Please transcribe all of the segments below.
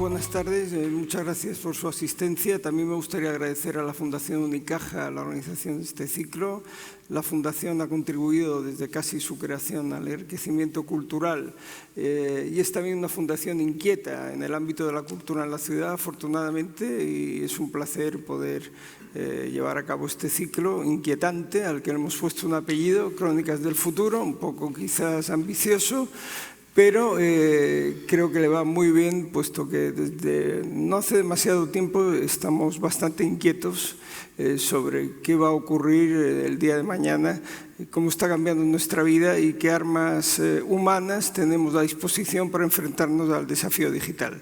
Buenas tardes, muchas gracias por su asistencia. También me gustaría agradecer a la Fundación Unicaja la organización de este ciclo. La Fundación ha contribuido desde casi su creación al enriquecimiento cultural y es también una fundación inquieta en el ámbito de la cultura en la ciudad, afortunadamente, y es un placer poder llevar a cabo este ciclo inquietante al que le hemos puesto un apellido, Crónicas del Futuro, un poco quizás ambicioso, pero creo que le va muy bien, puesto que desde no hace demasiado tiempo estamos bastante inquietos sobre qué va a ocurrir el día de mañana, cómo está cambiando nuestra vida y qué armas humanas tenemos a disposición para enfrentarnos al desafío digital.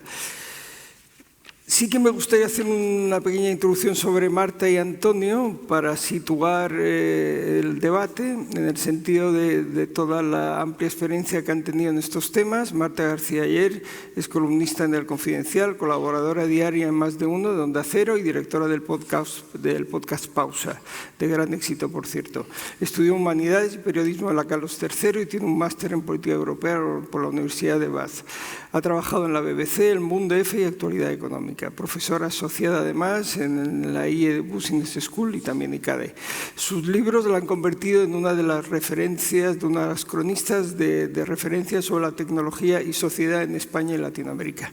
Sí que me gustaría hacer una pequeña introducción sobre Marta y Antonio para situar el debate en el sentido de toda la amplia experiencia que han tenido en estos temas. Marta García Aller es columnista en El Confidencial, colaboradora diaria en Más de Uno de Onda Cero y directora del podcast Pausa, de gran éxito, por cierto. Estudió Humanidades y Periodismo en la Carlos III y tiene un máster en Política Europea por la Universidad de Bath. Ha trabajado en la BBC, El Mundo F y Actualidad Económica. Profesora asociada además en la IE Business School y también ICADE. Sus libros la han convertido en una de las referencias, de una de las cronistas de referencia sobre la tecnología y sociedad en España y Latinoamérica.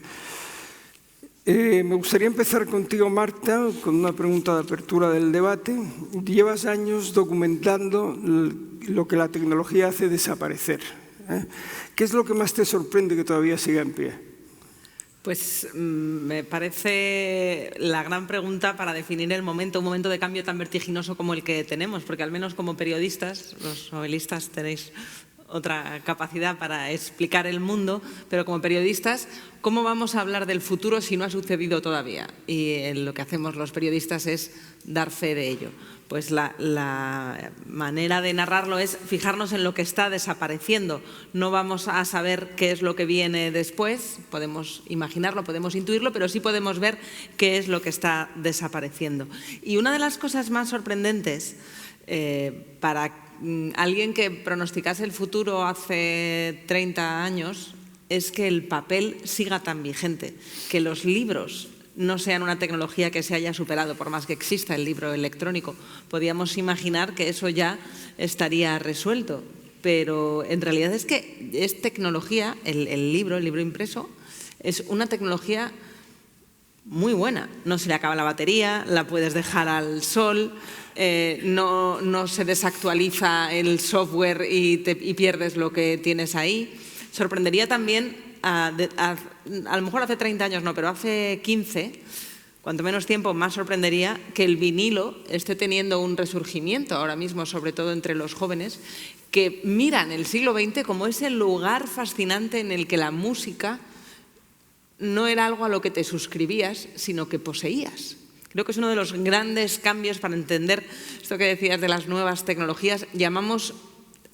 Me gustaría empezar contigo, Marta, con una pregunta de apertura del debate. Llevas años documentando lo que la tecnología hace desaparecer. ¿Qué es lo que más te sorprende que todavía siga en pie? Pues me parece la gran pregunta para definir el momento, un momento de cambio tan vertiginoso como el que tenemos, porque al menos como periodistas, los novelistas tenéis otra capacidad para explicar el mundo, pero como periodistas, ¿cómo vamos a hablar del futuro si no ha sucedido todavía? Y lo que hacemos los periodistas es dar fe de ello. Pues la manera de narrarlo es fijarnos en lo que está desapareciendo. No vamos a saber qué es lo que viene después, podemos imaginarlo, podemos intuirlo, pero sí podemos ver qué es lo que está desapareciendo. Y una de las cosas más sorprendentes para alguien que pronosticase el futuro hace 30 años es que el papel siga tan vigente, que los libros no sean una tecnología que se haya superado, por más que exista el libro electrónico. Podíamos imaginar que eso ya estaría resuelto, pero en realidad es que es tecnología, el libro impreso, es una tecnología muy buena. No se le acaba la batería, la puedes dejar al sol, no se desactualiza el software y pierdes lo que tienes ahí. Sorprendería también, a lo mejor hace 30 años no, pero hace 15, cuanto menos tiempo, más sorprendería que el vinilo esté teniendo un resurgimiento ahora mismo, sobre todo entre los jóvenes, que miran el siglo XX como ese lugar fascinante en el que la música no era algo a lo que te suscribías, sino que poseías. Creo que es uno de los grandes cambios para entender esto que decías de las nuevas tecnologías. Llamamos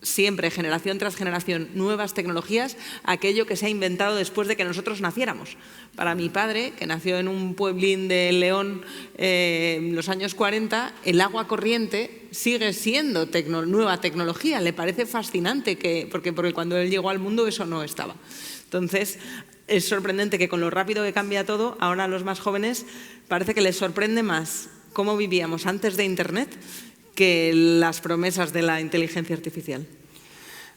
siempre, generación tras generación, nuevas tecnologías, aquello que se ha inventado después de que nosotros naciéramos. Para mi padre, que nació en un pueblín de León en los años 40, el agua corriente sigue siendo nueva tecnología. Le parece fascinante, porque cuando él llegó al mundo eso no estaba. Entonces, es sorprendente que con lo rápido que cambia todo, ahora a los más jóvenes parece que les sorprende más cómo vivíamos antes de Internet que las promesas de la inteligencia artificial.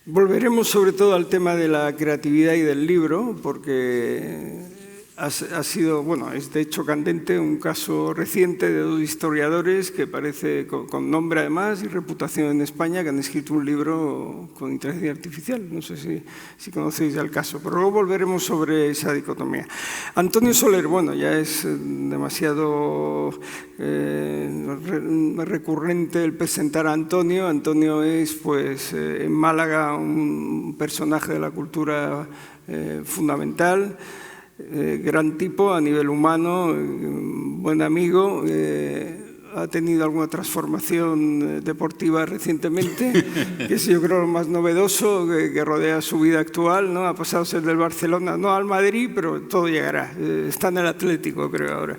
Volveremos sobre todo al tema de la creatividad y del libro, porque ha sido, bueno, es de hecho candente un caso reciente de dos historiadores que parece con nombre además y reputación en España, que han escrito un libro con inteligencia artificial. No sé si conocéis ya el caso, pero luego volveremos sobre esa dicotomía. Antonio Soler, bueno, ya es demasiado recurrente el presentar a Antonio. Antonio es, pues, en Málaga un personaje de la cultura fundamental. Gran tipo a nivel humano, buen amigo, ha tenido alguna transformación deportiva recientemente, que es yo creo lo más novedoso que rodea su vida actual, ¿no? Ha pasado a ser del Barcelona, no al Madrid, pero todo llegará, está en el Atlético creo ahora.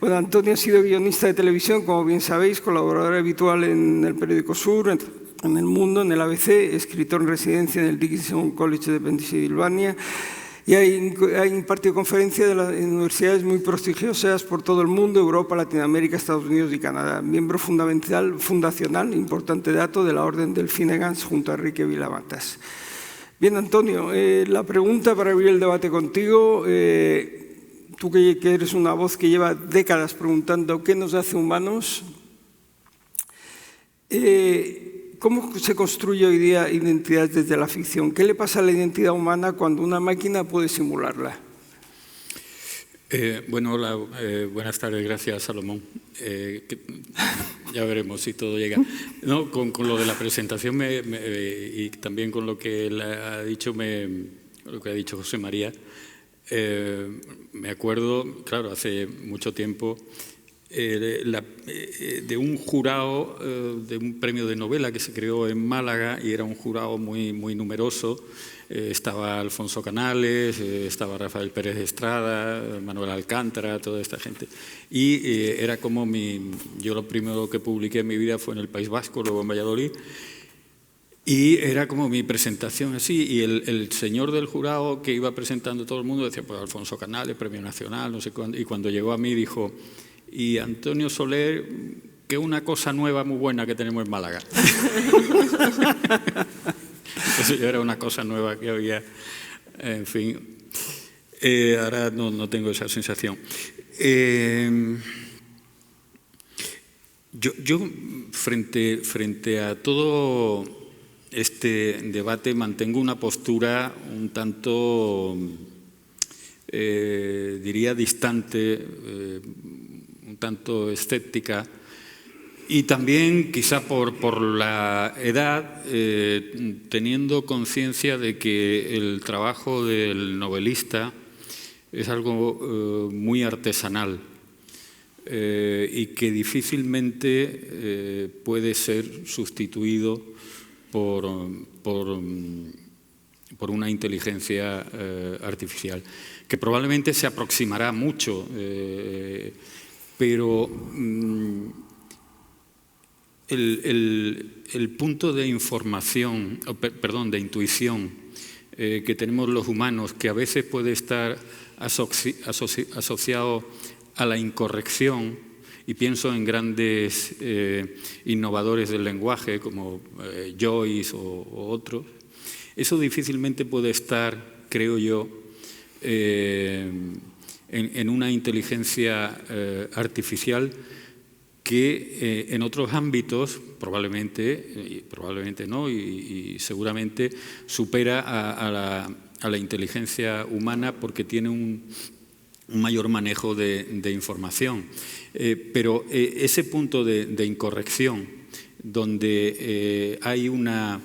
Bueno, Antonio ha sido guionista de televisión, como bien sabéis, colaborador habitual en el periódico Sur, en El Mundo, en el ABC, escritor en residencia en el Dickinson College de Pensilvania, Y ha impartido conferencias en universidades muy prestigiosas por todo el mundo, Europa, Latinoamérica, Estados Unidos y Canadá. Miembro fundacional, importante dato, de la Orden del Finnegan junto a Enrique Vilamatas. Bien, Antonio, la pregunta para abrir el debate contigo, tú que eres una voz que lleva décadas preguntando ¿qué nos hace humanos? ¿Cómo se construye hoy día identidad desde la ficción? ¿Qué le pasa a la identidad humana cuando una máquina puede simularla? Bueno, hola, buenas tardes, gracias Salomón. Ya veremos si todo llega. No, con lo de la presentación y también con lo que ha dicho José María, me acuerdo, claro, hace mucho tiempo, de un jurado de un premio de novela que se creó en Málaga y era un jurado muy muy numeroso. Estaba Alfonso Canales, estaba Rafael Pérez Estrada, Manuel Alcántara, toda esta gente. Y era como yo lo primero que publiqué en mi vida fue en el País Vasco, luego en Valladolid. Y era como mi presentación así, y el señor del jurado que iba presentando a todo el mundo decía, pues Alfonso Canales, Premio Nacional, no sé cuándo, y cuando llegó a mí dijo, y Antonio Soler, que una cosa nueva muy buena que tenemos en Málaga. Eso ya era una cosa nueva que había, en fin, ahora no tengo esa sensación. Yo frente a todo este debate mantengo una postura un tanto, diría, distante, un tanto escéptica, y también quizá por la edad, teniendo conciencia de que el trabajo del novelista es algo muy artesanal y que difícilmente puede ser sustituido por una inteligencia artificial, que probablemente se aproximará mucho, pero el punto de información, de intuición que tenemos los humanos, que a veces puede estar asociado a la incorrección, y pienso en grandes innovadores del lenguaje como Joyce o otros, eso difícilmente puede estar, creo yo, en una inteligencia artificial que en otros ámbitos probablemente no, y seguramente supera a la inteligencia humana porque tiene un mayor manejo de información. Pero ese punto de incorrección, donde hay una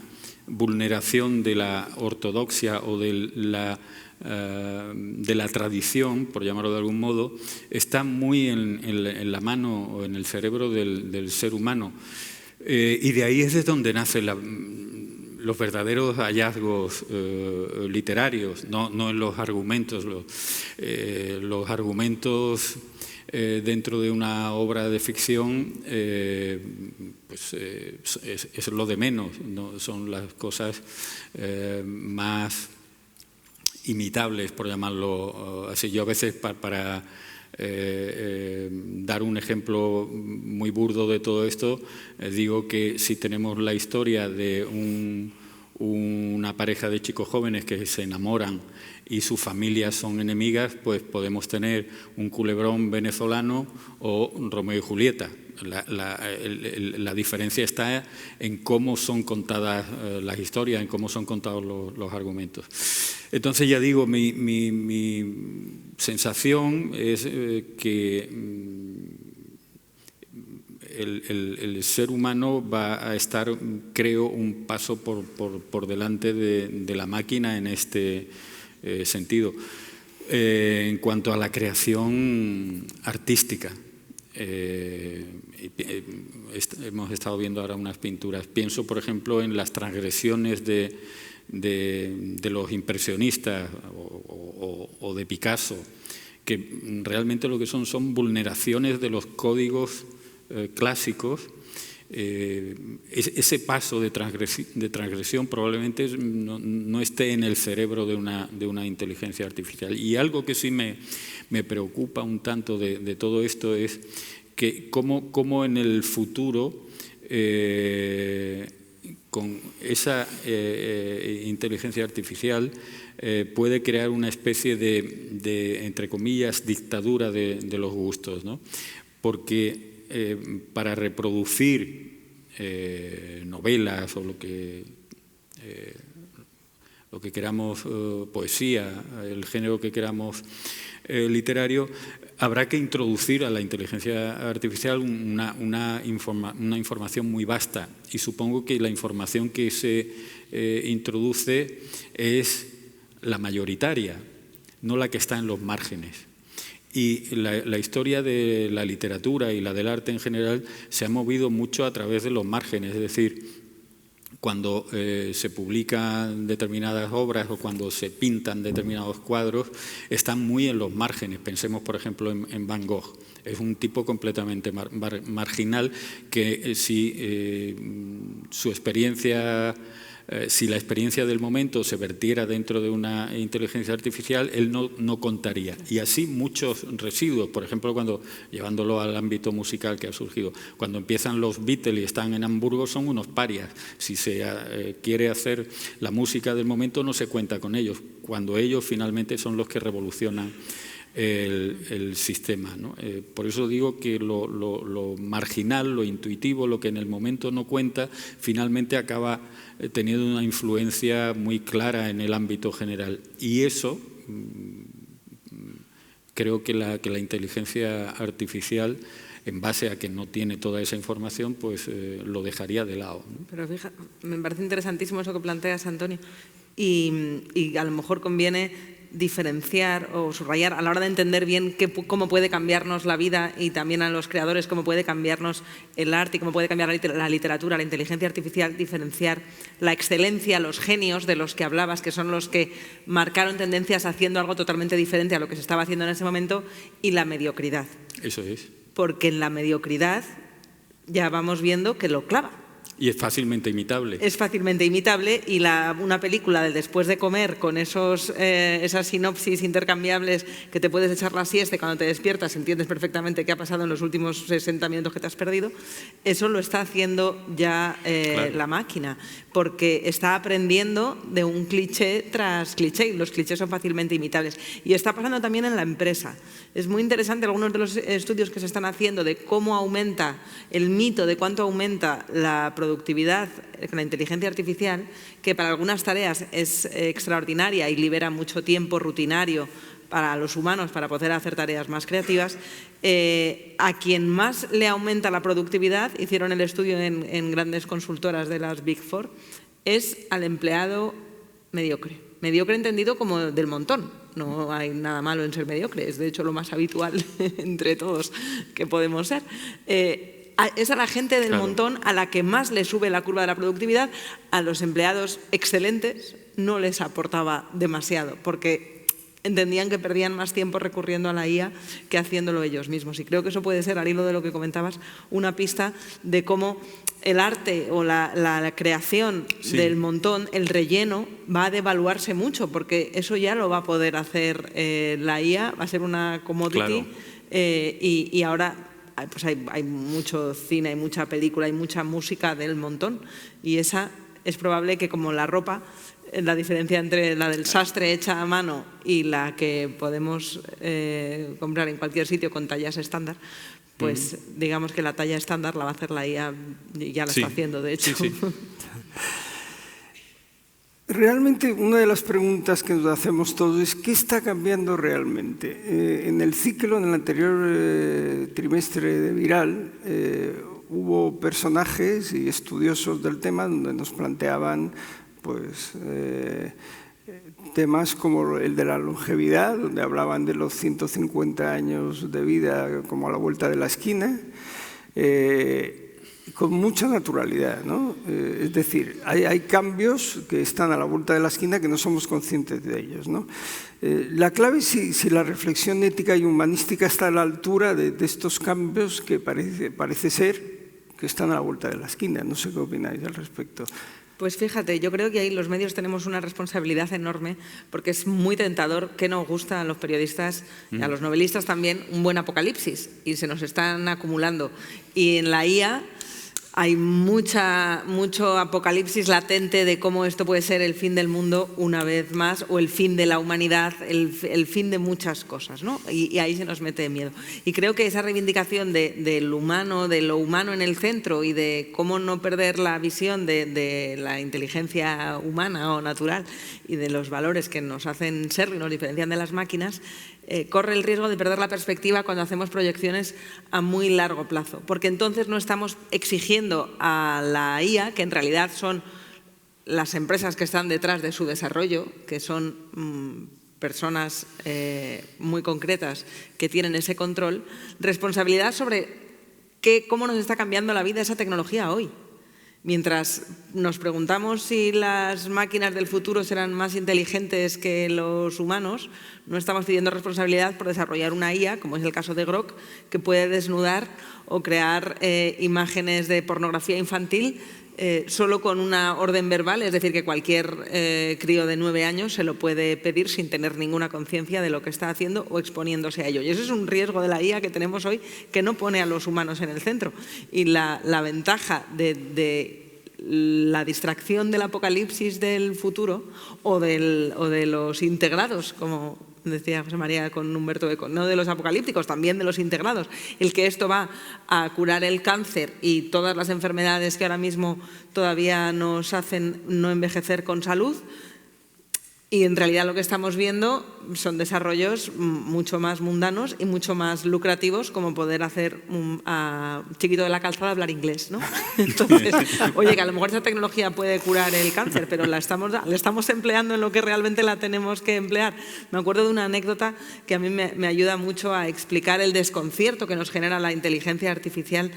vulneración de la ortodoxia o de la tradición, por llamarlo de algún modo, está muy en la mano o en el cerebro del ser humano. Y de ahí es de donde nacen los verdaderos hallazgos literarios, no en los argumentos. Los argumentos dentro de una obra de ficción pues, es lo de menos, ¿no? Son las cosas más imitables, por llamarlo así. Yo a veces para dar un ejemplo muy burdo de todo esto, digo que si tenemos la historia de una pareja de chicos jóvenes que se enamoran y sus familias son enemigas, pues podemos tener un Culebrón venezolano o Romeo y Julieta. La diferencia está en cómo son contadas las historias, en cómo son contados los argumentos. Entonces, ya digo, mi sensación es que el ser humano va a estar, creo, un paso por delante de la máquina en este sentido. En cuanto a la creación artística, hemos estado viendo ahora unas pinturas. Pienso, por ejemplo, en las transgresiones de los impresionistas o de Picasso, que realmente lo que son vulneraciones de los códigos clásicos ese paso de transgresión probablemente no esté en el cerebro de una inteligencia artificial. Y algo que sí me preocupa un tanto de todo esto es que cómo en el futuro, con esa inteligencia artificial, puede crear una especie de, entre comillas, dictadura de los gustos, ¿no? Porque para reproducir novelas o lo que queramos, poesía, el género que queramos literario, habrá que introducir a la inteligencia artificial una información muy vasta, y supongo que la información que se introduce es la mayoritaria, no la que está en los márgenes. Y la historia de la literatura y la del arte en general se ha movido mucho a través de los márgenes, es decir, cuando se publican determinadas obras o cuando se pintan determinados cuadros, están muy en los márgenes. Pensemos, por ejemplo, en Van Gogh. Es un tipo completamente marginal que si su experiencia... si la experiencia del momento se vertiera dentro de una inteligencia artificial, él no contaría. Y así muchos residuos, por ejemplo, llevándolo al ámbito musical que ha surgido, cuando empiezan los Beatles y están en Hamburgo, son unos parias. Si se quiere hacer la música del momento, no se cuenta con ellos, cuando ellos finalmente son los que revolucionan el sistema, ¿no? Por eso digo que lo marginal, lo intuitivo, lo que en el momento no cuenta, finalmente acaba teniendo una influencia muy clara en el ámbito general. Y eso creo que la inteligencia artificial, en base a que no tiene toda esa información, pues lo dejaría de lado, ¿no? Pero fíjate, me parece interesantísimo eso que planteas, Antonio, y a lo mejor conviene diferenciar o subrayar a la hora de entender bien cómo puede cambiarnos la vida, y también a los creadores cómo puede cambiarnos el arte y cómo puede cambiar la literatura, la inteligencia artificial, diferenciar la excelencia, los genios de los que hablabas, que son los que marcaron tendencias haciendo algo totalmente diferente a lo que se estaba haciendo en ese momento, y la mediocridad. Eso es. Porque en la mediocridad ya vamos viendo que lo clava. Y es fácilmente imitable. Es fácilmente imitable, y una película del después de comer con esas sinopsis intercambiables que te puedes echar la siesta y cuando te despiertas entiendes perfectamente qué ha pasado en los últimos 60 minutos que te has perdido, eso lo está haciendo ya claro, la máquina, porque está aprendiendo de un cliché tras cliché, y los clichés son fácilmente imitables. Y está pasando también en la empresa. Es muy interesante algunos de los estudios que se están haciendo de cómo aumenta el mito, de cuánto aumenta la productividad con la inteligencia artificial, que para algunas tareas es extraordinaria y libera mucho tiempo rutinario para los humanos para poder hacer tareas más creativas. A quien más le aumenta la productividad, hicieron el estudio en grandes consultoras de las Big Four, es al empleado mediocre. Mediocre entendido como del montón. No hay nada malo en ser mediocre, es de hecho lo más habitual entre todos que podemos ser. Es a la gente del montón a la que más le sube la curva de la productividad. A los empleados excelentes no les aportaba demasiado, porque entendían que perdían más tiempo recurriendo a la IA que haciéndolo ellos mismos. Y creo que eso puede ser, al hilo de lo que comentabas, una pista de cómo el arte o la creación del montón, el relleno, va a devaluarse mucho, porque eso ya lo va a poder hacer la IA, va a ser una commodity. Y ahora pues hay mucho cine, hay mucha película, hay mucha música del montón, y esa es probable que, como la ropa, la diferencia entre la del sastre hecha a mano y la que podemos comprar en cualquier sitio con tallas estándar, pues digamos que la talla estándar la va a hacer la IA, y ya la está haciendo, de hecho. Sí. Realmente, una de las preguntas que nos hacemos todos es ¿qué está cambiando realmente? En el ciclo, en el anterior trimestre de Viral, hubo personajes y estudiosos del tema donde nos planteaban pues, temas como el de la longevidad, donde hablaban de los 150 años de vida como a la vuelta de la esquina, con mucha naturalidad, ¿no? Es decir, hay cambios que están a la vuelta de la esquina que no somos conscientes de ellos, ¿no? La clave es si la reflexión ética y humanística está a la altura de estos cambios que parece ser que están a la vuelta de la esquina. No sé qué opináis al respecto. Pues fíjate, yo creo que ahí los medios tenemos una responsabilidad enorme porque es muy tentador que nos gusta a los periodistas, y a los novelistas también, un buen apocalipsis y se nos están acumulando. Y en la IA hay mucho apocalipsis latente de cómo esto puede ser el fin del mundo una vez más, o el fin de la humanidad, el fin de muchas cosas, ¿no? Y ahí se nos mete miedo. Y creo que esa reivindicación de lo humano en el centro y de cómo no perder la visión de la inteligencia humana o natural y de los valores que nos hacen ser y nos diferencian de las máquinas, corre el riesgo de perder la perspectiva cuando hacemos proyecciones a muy largo plazo, porque entonces no estamos exigiendo a la IA, que en realidad son las empresas que están detrás de su desarrollo, que son personas muy concretas que tienen ese control, responsabilidad sobre cómo nos está cambiando la vida esa tecnología hoy. Mientras nos preguntamos si las máquinas del futuro serán más inteligentes que los humanos, no estamos pidiendo responsabilidad por desarrollar una IA, como es el caso de Grok, que puede desnudar o crear imágenes de pornografía infantil solo con una orden verbal, es decir, que cualquier crío de 9 años se lo puede pedir sin tener ninguna conciencia de lo que está haciendo o exponiéndose a ello. Y ese es un riesgo de la IA que tenemos hoy, que no pone a los humanos en el centro. Y la ventaja de la distracción del apocalipsis del futuro o de los integrados, como decía José María con Humberto Eco, no de los apocalípticos, también de los integrados, el que esto va a curar el cáncer y todas las enfermedades que ahora mismo todavía nos hacen no envejecer con salud. Y en realidad lo que estamos viendo son desarrollos mucho más mundanos y mucho más lucrativos, como poder hacer a Chiquito de la Calzada hablar inglés, ¿no? Entonces, oye, que a lo mejor esa tecnología puede curar el cáncer, pero la estamos empleando en lo que realmente la tenemos que emplear. Me acuerdo de una anécdota que a mí me ayuda mucho a explicar el desconcierto que nos genera la inteligencia artificial,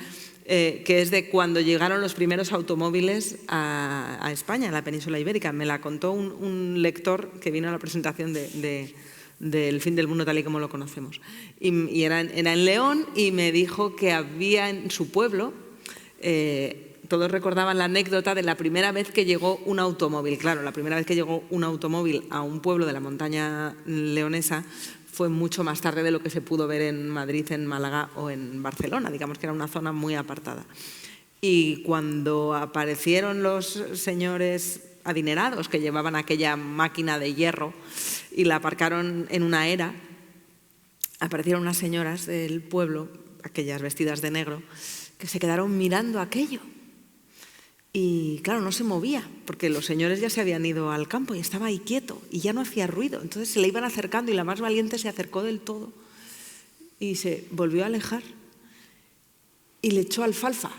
que es de cuando llegaron los primeros automóviles a España, a la península ibérica. Me la contó un lector que vino a la presentación del fin del mundo tal y como lo conocemos. Y era en León, y me dijo que había en su pueblo, todos recordaban la anécdota de la primera vez que llegó un automóvil. Claro, la primera vez que llegó un automóvil a un pueblo de la montaña leonesa fue mucho más tarde de lo que se pudo ver en Madrid, en Málaga o en Barcelona. Digamos que era una zona muy apartada. Y cuando aparecieron los señores adinerados que llevaban aquella máquina de hierro y la aparcaron en una era, aparecieron unas señoras del pueblo, aquellas vestidas de negro, que se quedaron mirando aquello. Y claro, no se movía, porque los señores ya se habían ido al campo y estaba ahí quieto y ya no hacía ruido. Entonces se le iban acercando y la más valiente se acercó del todo y se volvió a alejar y le echó alfalfa.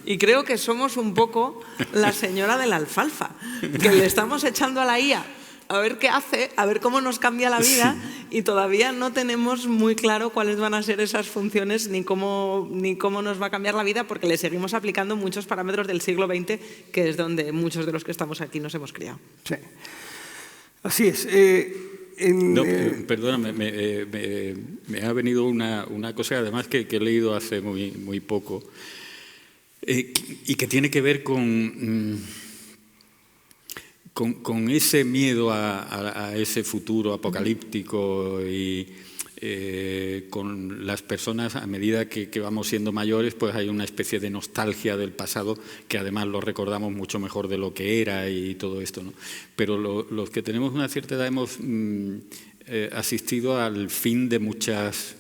Y creo que somos un poco la señora de la alfalfa, que le estamos echando a la IA a ver qué hace, a ver cómo nos cambia la vida, y todavía no tenemos muy claro cuáles van a ser esas funciones ni cómo nos va a cambiar la vida, porque le seguimos aplicando muchos parámetros del siglo XX, que es donde muchos de los que estamos aquí nos hemos criado. Sí, así es. Perdóname, me ha venido una cosa, además, que he leído hace muy poco, y que tiene que ver con ese miedo a ese futuro apocalíptico, y con las personas, a medida que vamos siendo mayores, pues hay una especie de nostalgia del pasado, que además lo recordamos mucho mejor de lo que era y todo esto, ¿no? Pero los que tenemos una cierta edad hemos asistido al fin de muchas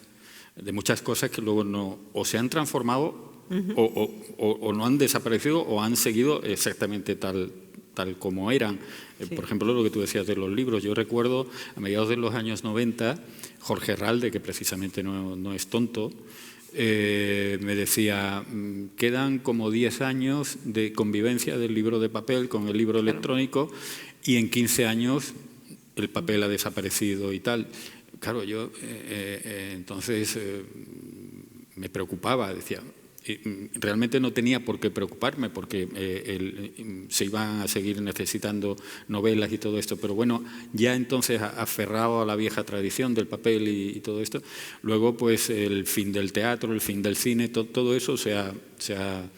cosas que luego no, o se han transformado, o no han desaparecido, o han seguido exactamente tal como eran. Sí. Por ejemplo, lo que tú decías de los libros. Yo recuerdo, a mediados de los años 90, Jorge Herralde, que precisamente no es tonto, me decía, quedan como 10 años de convivencia del libro de papel con el libro electrónico, y en 15 años el papel ha desaparecido y tal. Claro, yo entonces me preocupaba, decía, realmente no tenía por qué preocuparme porque se iban a seguir necesitando novelas y todo esto, pero bueno, ya entonces aferrado a la vieja tradición del papel y todo esto, luego pues el fin del teatro, el fin del cine, todo eso se ha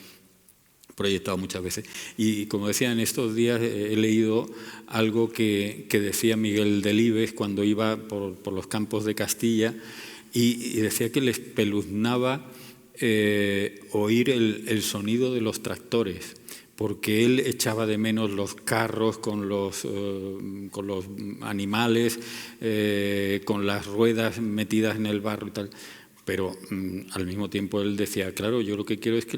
proyectado muchas veces. Y como decía, en estos días he leído algo que decía Miguel Delibes cuando iba por los campos de Castilla y decía que le espeluznaba oír el sonido de los tractores, porque él echaba de menos los carros con los animales, con las ruedas metidas en el barro y tal. Pero al mismo tiempo él decía, claro, yo lo que quiero es que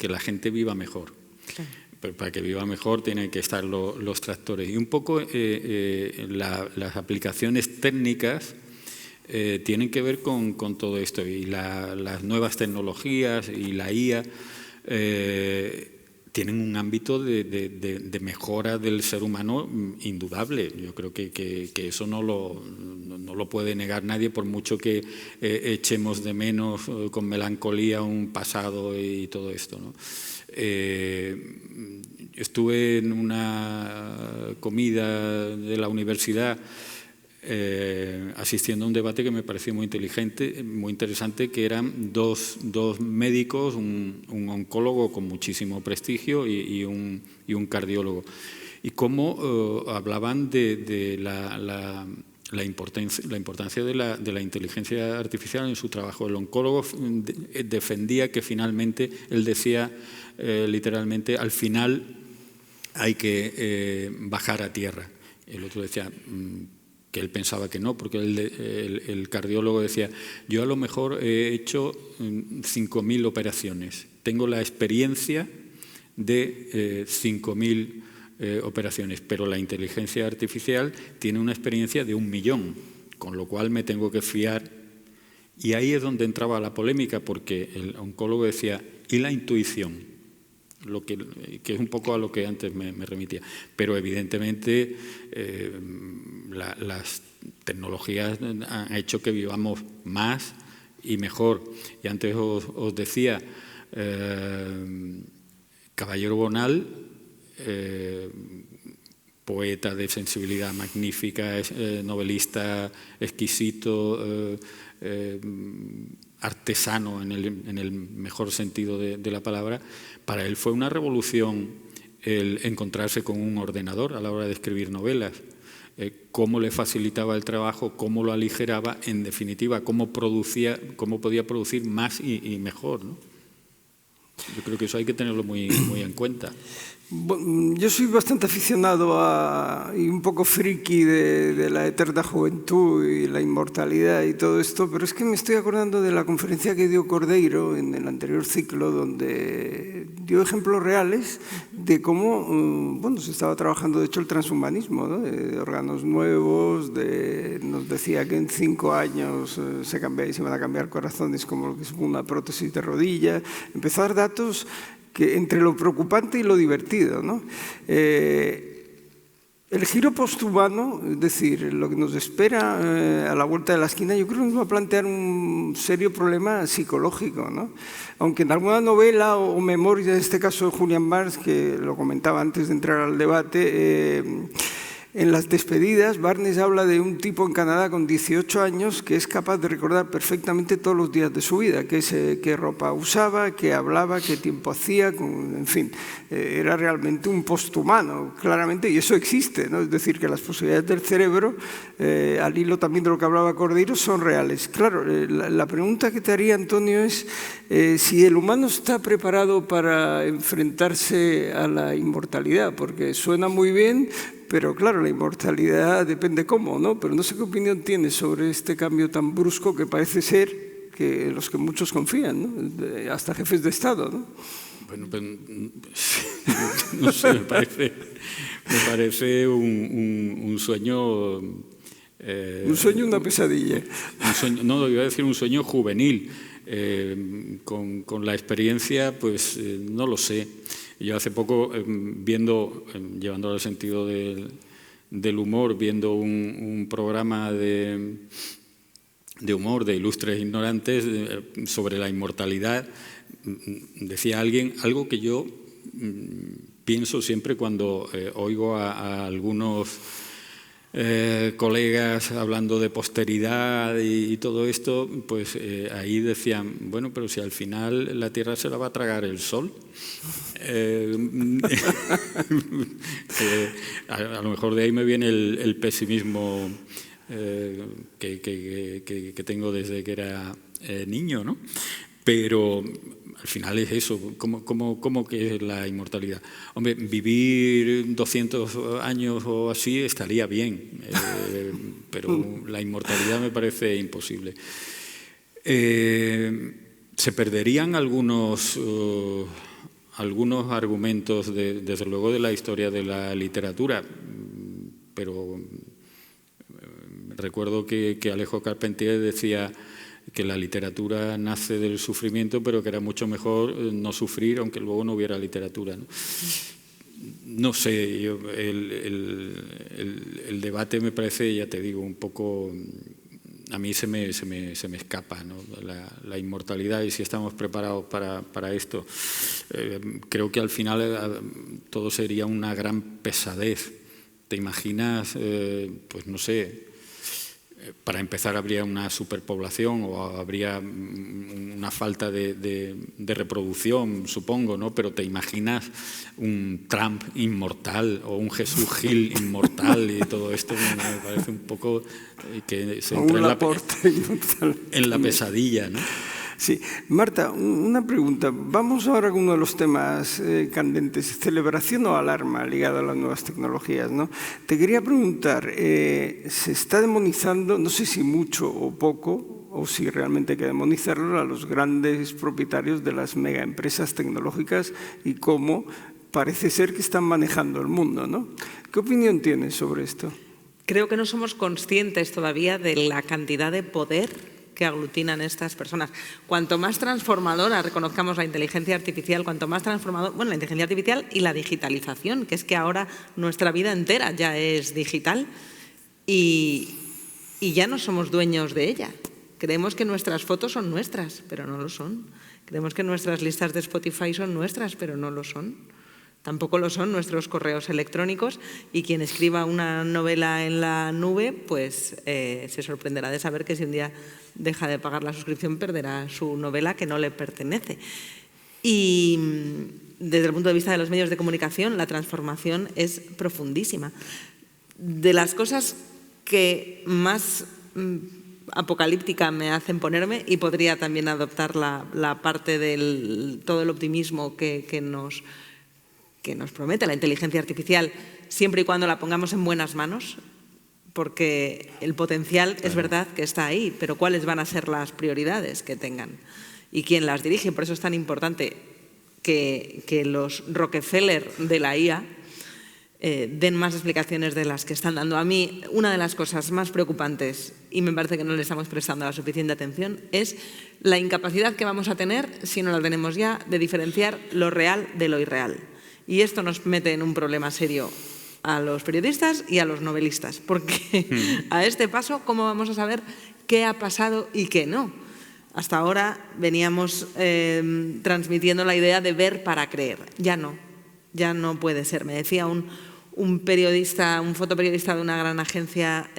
la gente viva mejor. Claro. Pero para que viva mejor tienen que estar los tractores. Y un poco las aplicaciones técnicas tienen que ver con todo esto. Y las nuevas tecnologías y la IA tienen un ámbito de mejora del ser humano indudable. Yo creo que eso no lo puede negar nadie, por mucho que echemos de menos con melancolía un pasado y todo esto, ¿no? Estuve en una comida de la universidad asistiendo a un debate que me pareció muy inteligente, muy interesante, que eran dos médicos, un oncólogo con muchísimo prestigio y un cardiólogo. Y cómo hablaban de la importancia de la inteligencia artificial en su trabajo. El oncólogo defendía que finalmente, él decía literalmente, al final hay que bajar a tierra. El otro decía que él pensaba que no, porque el cardiólogo decía, yo a lo mejor he hecho 5.000 operaciones, tengo la experiencia de 5.000 operaciones, pero la inteligencia artificial tiene una experiencia de 1.000.000, con lo cual me tengo que fiar. Y ahí es donde entraba la polémica, porque el oncólogo decía, ¿y la intuición? Que es un poco a lo que antes me remitía. Pero evidentemente las tecnologías han hecho que vivamos más y mejor. Y antes os decía, Caballero Bonal, poeta de sensibilidad magnífica, novelista exquisito, artesano en el mejor sentido de la palabra, para él fue una revolución el encontrarse con un ordenador a la hora de escribir novelas. Cómo le facilitaba el trabajo, cómo lo aligeraba, en definitiva, cómo podía producir más y mejor, ¿no? Yo creo que eso hay que tenerlo muy en cuenta. Yo soy bastante aficionado y un poco friki de la eterna juventud y la inmortalidad y todo esto, pero es que me estoy acordando de la conferencia que dio Cordeiro en el anterior ciclo, donde dio ejemplos reales de cómo se estaba trabajando, de hecho, el transhumanismo, ¿no? De órganos nuevos, nos decía que en 5 años se van a cambiar corazones como lo que es una prótesis de rodilla. Empezó a dar datos que entre lo preocupante y lo divertido, ¿no? El giro posthumano, es decir, lo que nos espera a la vuelta de la esquina, yo creo que nos va a plantear un serio problema psicológico, ¿no? Aunque en alguna novela o memoria, en este caso de Julian Barnes, que lo comentaba antes de entrar al debate, en las despedidas, Barnes habla de un tipo en Canadá con 18 años que es capaz de recordar perfectamente todos los días de su vida, qué ropa usaba, qué hablaba, qué tiempo hacía, en fin, era realmente un posthumano, claramente, y eso existe, ¿no? Es decir, que las posibilidades del cerebro, al hilo también de lo que hablaba Cordeiro, son reales. Claro, la pregunta que te haría, Antonio, es si el humano está preparado para enfrentarse a la inmortalidad, porque suena muy bien, pero claro, la inmortalidad depende cómo, ¿no? Pero no sé qué opinión tienes sobre este cambio tan brusco que parece ser que los que muchos confían, ¿no? Hasta jefes de Estado, ¿no? Bueno, pues, no sé, me parece un sueño... un sueño, una pesadilla. Un sueño, no, iba a decir un sueño juvenil. Con la experiencia, pues no lo sé. Yo hace poco, llevándolo al sentido del humor, viendo un programa de de humor de Ilustres Ignorantes sobre la inmortalidad, decía alguien algo que yo pienso siempre cuando oigo a algunos colegas hablando de posteridad y todo esto, pues ahí decían, bueno, pero si al final la Tierra se la va a tragar el Sol. A lo mejor de ahí me viene el pesimismo que tengo desde que era niño, ¿no? Pero al final es eso, ¿cómo que es la inmortalidad? Hombre, vivir 200 años o así estaría bien, pero la inmortalidad me parece imposible. Se perderían algunos argumentos, desde luego, de la historia de la literatura, pero recuerdo que Alejo Carpentier decía que la literatura nace del sufrimiento, pero que era mucho mejor no sufrir, aunque luego no hubiera literatura, ¿no? No sé, el debate me parece, ya te digo, un poco... A mí se me escapa, ¿no? La inmortalidad y si estamos preparados para esto. Creo que al final todo sería una gran pesadez. ¿Te imaginas, pues no sé... Para empezar, habría una superpoblación o habría una falta de reproducción, supongo, ¿no? Pero te imaginas un Trump inmortal o un Jesús Gil inmortal y todo esto me parece un poco que se entra en la pesadilla, ¿no? Sí. Marta, una pregunta. Vamos ahora con uno de los temas candentes, celebración o alarma ligada a las nuevas tecnologías, ¿no? Te quería preguntar, ¿se está demonizando, no sé si mucho o poco, o si realmente hay que demonizarlo, a los grandes propietarios de las megaempresas tecnológicas y cómo parece ser que están manejando el mundo, ¿no? ¿Qué opinión tienes sobre esto? Creo que no somos conscientes todavía de la cantidad de poder que aglutinan estas personas. Cuanto más transformadora reconozcamos la inteligencia artificial, cuanto más transformadora, bueno, la inteligencia artificial y la digitalización, que es que ahora nuestra vida entera ya es digital y ya no somos dueños de ella. Creemos que nuestras fotos son nuestras, pero no lo son. Creemos que nuestras listas de Spotify son nuestras, pero no lo son. Tampoco lo son nuestros correos electrónicos y quien escriba una novela en la nube pues se sorprenderá de saber que si un día deja de pagar la suscripción perderá su novela que no le pertenece. Y desde el punto de vista de los medios de comunicación la transformación es profundísima. De las cosas que más apocalíptica me hacen ponerme, y podría también adoptar la parte del todo el optimismo que nos promete la inteligencia artificial, siempre y cuando la pongamos en buenas manos, porque el potencial es verdad que está ahí, pero ¿cuáles van a ser las prioridades que tengan? ¿Y quién las dirige? Por eso es tan importante que los Rockefeller de la IA den más explicaciones de las que están dando. A mí, una de las cosas más preocupantes, y me parece que no le estamos prestando la suficiente atención, es la incapacidad que vamos a tener, si no la tenemos ya, de diferenciar lo real de lo irreal. Y esto nos mete en un problema serio a los periodistas y a los novelistas, porque a este paso, ¿cómo vamos a saber qué ha pasado y qué no? Hasta ahora veníamos transmitiendo la idea de ver para creer. Ya no puede ser. Me decía un periodista, un fotoperiodista de una gran agencia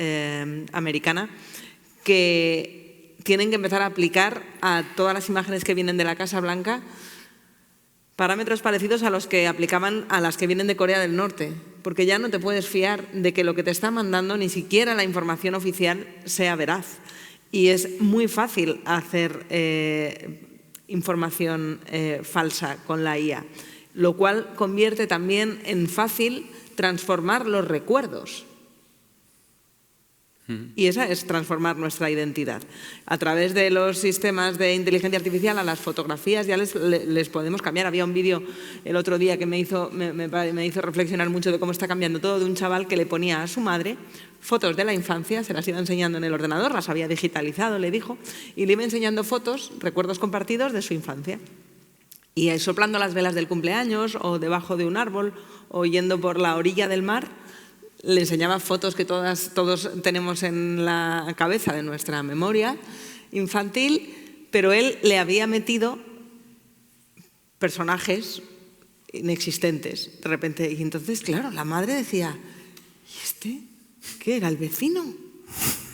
americana, que tienen que empezar a aplicar a todas las imágenes que vienen de la Casa Blanca parámetros parecidos a los que aplicaban a las que vienen de Corea del Norte, porque ya no te puedes fiar de que lo que te está mandando, ni siquiera la información oficial, sea veraz. Y es muy fácil hacer información falsa con la IA, lo cual convierte también en fácil transformar los recuerdos. Y esa es transformar nuestra identidad. A través de los sistemas de inteligencia artificial, a las fotografías ya les podemos cambiar. Había un vídeo el otro día que me hizo reflexionar mucho de cómo está cambiando todo, de un chaval que le ponía a su madre fotos de la infancia, se las iba enseñando en el ordenador, las había digitalizado, le dijo, y le iba enseñando fotos, recuerdos compartidos de su infancia. Y soplando las velas del cumpleaños, o debajo de un árbol, o yendo por la orilla del mar, le enseñaba fotos que todos tenemos en la cabeza de nuestra memoria infantil, pero él le había metido personajes inexistentes de repente. Y entonces, claro, la madre decía, ¿y este? ¿Qué era? ¿El vecino?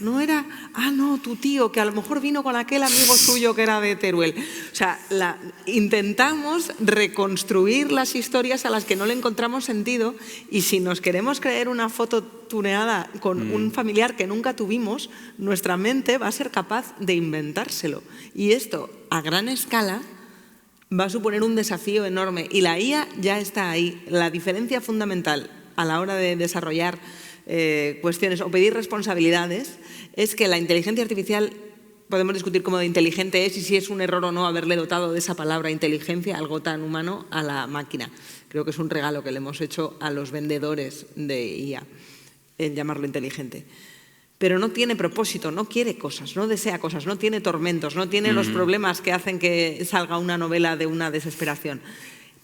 No era, no, tu tío, que a lo mejor vino con aquel amigo suyo que era de Teruel. O sea, intentamos reconstruir las historias a las que no le encontramos sentido, y si nos queremos creer una foto tuneada con un familiar que nunca tuvimos, nuestra mente va a ser capaz de inventárselo. Y esto, a gran escala, va a suponer un desafío enorme. Y la IA ya está ahí. La diferencia fundamental a la hora de desarrollar cuestiones o pedir responsabilidades es que la inteligencia artificial, podemos discutir cómo de inteligente es y si es un error o no haberle dotado de esa palabra inteligencia, algo tan humano, a la máquina. Creo que es un regalo que le hemos hecho a los vendedores de IA, el llamarlo inteligente. Pero no tiene propósito, no quiere cosas, no desea cosas, no tiene tormentos, no tiene los problemas que hacen que salga una novela de una desesperación.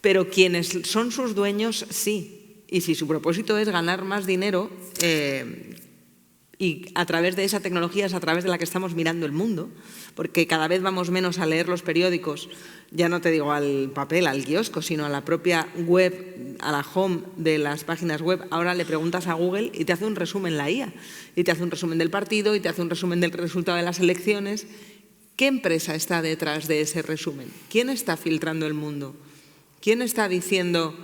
Pero quienes son sus dueños, sí. Y si su propósito es ganar más dinero, y a través de esa tecnología es a través de la que estamos mirando el mundo, porque cada vez vamos menos a leer los periódicos, ya no te digo al papel, al kiosco, sino a la propia web, a la home de las páginas web. Ahora le preguntas a Google y te hace un resumen la IA, y te hace un resumen del partido, y te hace un resumen del resultado de las elecciones. ¿Qué empresa está detrás de ese resumen? ¿Quién está filtrando el mundo? ¿Quién está diciendo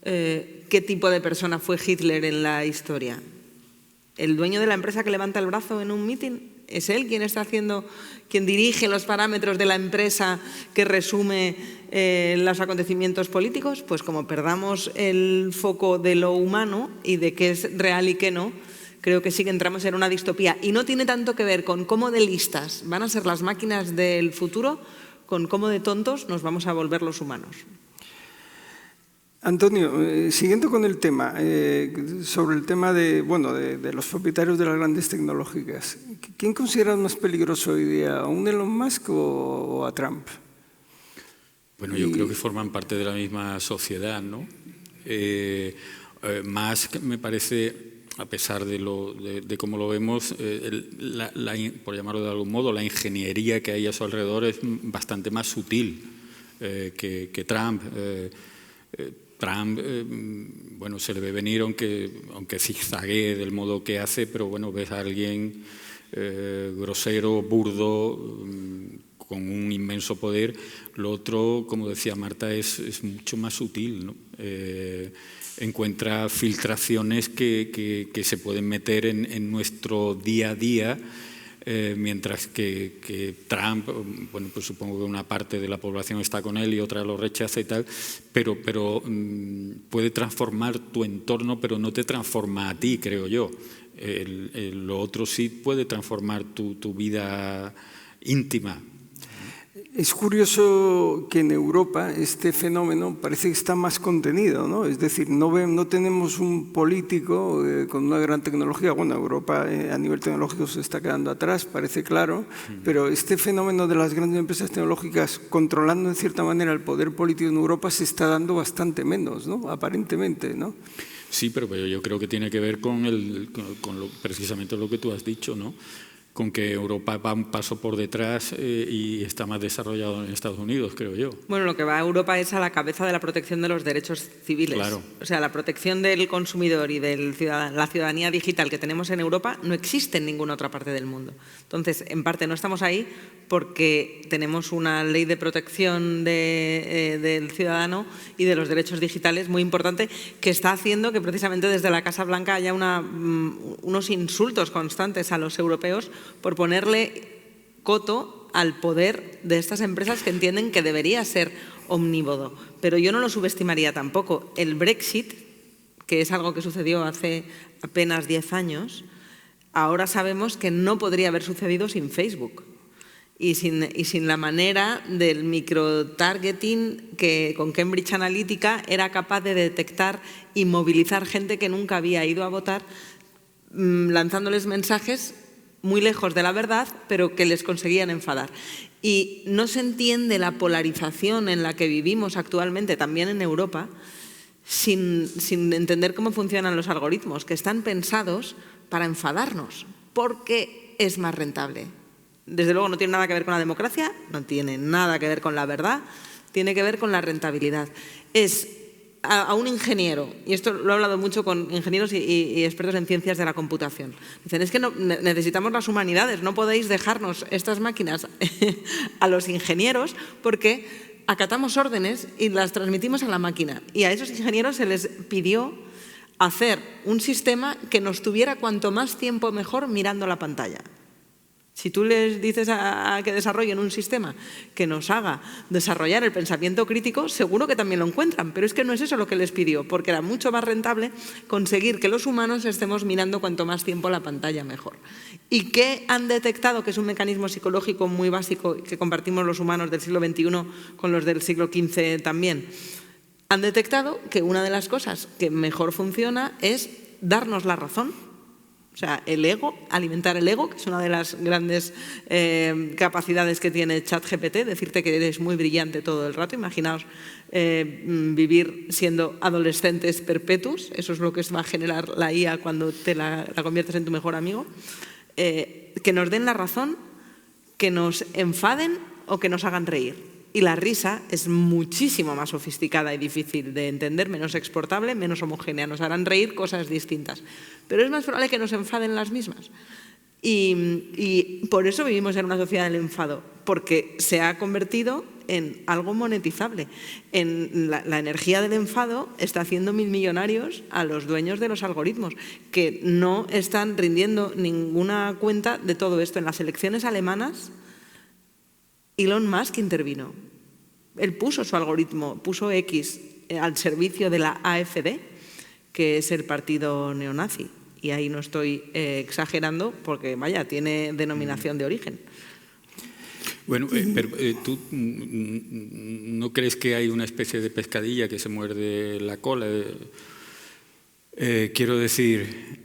qué tipo de persona fue Hitler en la historia? ¿El dueño de la empresa que levanta el brazo en un mitin? ¿Es él quien dirige los parámetros de la empresa que resume los acontecimientos políticos? Pues como perdamos el foco de lo humano y de qué es real y qué no, creo que sí que entramos en una distopía. Y no tiene tanto que ver con cómo de listas van a ser las máquinas del futuro, con cómo de tontos nos vamos a volver los humanos. Antonio, siguiendo con el tema, sobre el tema de los propietarios de las grandes tecnológicas, ¿quién consideras más peligroso hoy día, a un Elon Musk o a Trump? Bueno, yo creo que forman parte de la misma sociedad, ¿no? Musk me parece, a pesar de cómo lo vemos, por llamarlo de algún modo, la ingeniería que hay a su alrededor es bastante más sutil que Trump. Trump, bueno, se le ve venir, aunque zigzaguee del modo que hace, pero bueno, ves a alguien grosero, burdo, con un inmenso poder. Lo otro, como decía Marta, es mucho más sutil, ¿no? Encuentra filtraciones que se pueden meter en nuestro día a día, mientras que Trump, bueno, pues supongo que una parte de la población está con él y otra lo rechaza y tal, pero puede transformar tu entorno, pero no te transforma a ti, creo yo. Lo otro sí puede transformar tu vida íntima. Es curioso que en Europa este fenómeno parece que está más contenido, ¿no? Es decir, no tenemos un político con una gran tecnología. Bueno, Europa a nivel tecnológico se está quedando atrás, parece claro, pero este fenómeno de las grandes empresas tecnológicas controlando en cierta manera el poder político en Europa se está dando bastante menos, ¿no? Aparentemente, ¿no? Sí, pero yo creo que tiene que ver con precisamente lo que tú has dicho, ¿no? Con que Europa va un paso por detrás y está más desarrollado en Estados Unidos, creo yo. Bueno, lo que va a Europa es a la cabeza de la protección de los derechos civiles. Claro. O sea, la protección del consumidor y de la ciudadanía digital que tenemos en Europa no existe en ninguna otra parte del mundo. Entonces, en parte no estamos ahí porque tenemos una ley de protección del ciudadano y de los derechos digitales muy importante, que está haciendo que precisamente desde la Casa Blanca haya unos insultos constantes a los europeos por ponerle coto al poder de estas empresas que entienden que debería ser omnívodo. Pero yo no lo subestimaría tampoco. El Brexit, que es algo que sucedió hace apenas 10 años, ahora sabemos que no podría haber sucedido sin Facebook y sin la manera del microtargeting que con Cambridge Analytica era capaz de detectar y movilizar gente que nunca había ido a votar, lanzándoles mensajes muy lejos de la verdad, pero que les conseguían enfadar. Y no se entiende la polarización en la que vivimos actualmente, también en Europa, sin entender cómo funcionan los algoritmos, que están pensados para enfadarnos, porque es más rentable. Desde luego no tiene nada que ver con la democracia, no tiene nada que ver con la verdad, tiene que ver con la rentabilidad. Es a un ingeniero, y esto lo he hablado mucho con ingenieros y expertos en ciencias de la computación, dicen, es que necesitamos las humanidades, no podéis dejarnos estas máquinas a los ingenieros porque acatamos órdenes y las transmitimos a la máquina. Y a esos ingenieros se les pidió hacer un sistema que nos tuviera cuanto más tiempo mejor mirando la pantalla. Si tú les dices a que desarrollen un sistema que nos haga desarrollar el pensamiento crítico, seguro que también lo encuentran, pero es que no es eso lo que les pidió, porque era mucho más rentable conseguir que los humanos estemos mirando cuanto más tiempo la pantalla mejor. ¿Y qué han detectado? Que es un mecanismo psicológico muy básico que compartimos los humanos del siglo XXI con los del siglo XV también. Han detectado que una de las cosas que mejor funciona es darnos la razón. O sea, el ego, alimentar el ego, que es una de las grandes capacidades que tiene ChatGPT, decirte que eres muy brillante todo el rato. Imaginaos vivir siendo adolescentes perpetuos, eso es lo que va a generar la IA cuando te la conviertes en tu mejor amigo. Que nos den la razón, que nos enfaden o que nos hagan reír. Y la risa es muchísimo más sofisticada y difícil de entender, menos exportable, menos homogénea. Nos harán reír cosas distintas. Pero es más probable que nos enfaden las mismas. Y por eso vivimos en una sociedad del enfado, porque se ha convertido en algo monetizable. La energía del enfado está haciendo millonarios a los dueños de los algoritmos, que no están rindiendo ninguna cuenta de todo esto. En las elecciones alemanas, Elon Musk intervino. Él puso su algoritmo, puso X al servicio de la AfD, que es el partido neonazi. Y ahí no estoy exagerando porque, vaya, tiene denominación de origen. Bueno, pero ¿tú no crees que hay una especie de pescadilla que se muerde la cola? Quiero decir,